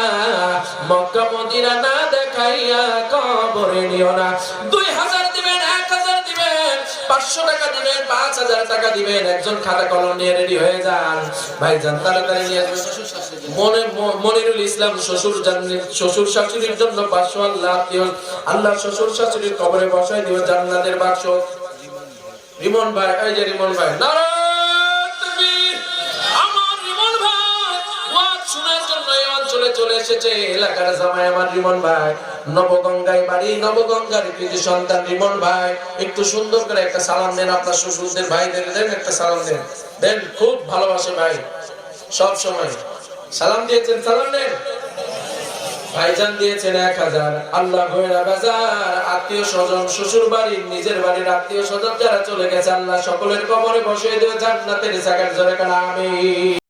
মক্কা মদিনা না দেখাইয়া কবরে নিও না। ২০০০ দিবেন, ১০০০ দিবেন, ৫০০ টাকা দিবেন, ৫০০০ টাকা দিবেন, একজন খাতা কলম নিয়ে রেডি হয়ে যান ভাইজান, তাড়াতাড়ি নিয়ে আসবেন। মনিরুল ইসলাম শ্বশুর শাশুড়ির জন্য ৫০০। আল্লাহ শ্বশুর শাশুড়ির কবরে বসাই দিও জান্নাতের বাক্স। রিমন ভাই, এই যে রিমন ভাই, নারায়ে তাকবীর। আমার রিমন ভাই ওয়াজ শোনার জন্য এই অঞ্চলে চলে এসেছে, এলাকার জামাই আমার রিমন ভাই, নবগঙ্গায় বাড়ি, নবগঙ্গার কৃতি সন্তান রিমন ভাই। একটু সুন্দর করে একটা সালাম দেন আপনার শ্বশুরদের ভাইদের, দেন একটা সালাম দেন, দেন, খুব ভালোবাসে ভাই, সব সময় সালাম দিয়েছেন, সালাম দেন। ভাইজান দিয়েছেন ১০০০। আল্লাহ ঘোরা বাজার আত্মীয় স্বজন, শ্বশুর বাড়ির নিজের বাড়ির আত্মীয় স্বজন যারা চলে গেছে, আল্লাহ সকলের কবরে বসিয়ে দিও জান্নাতের জায়গার জোরে কানা আমিন।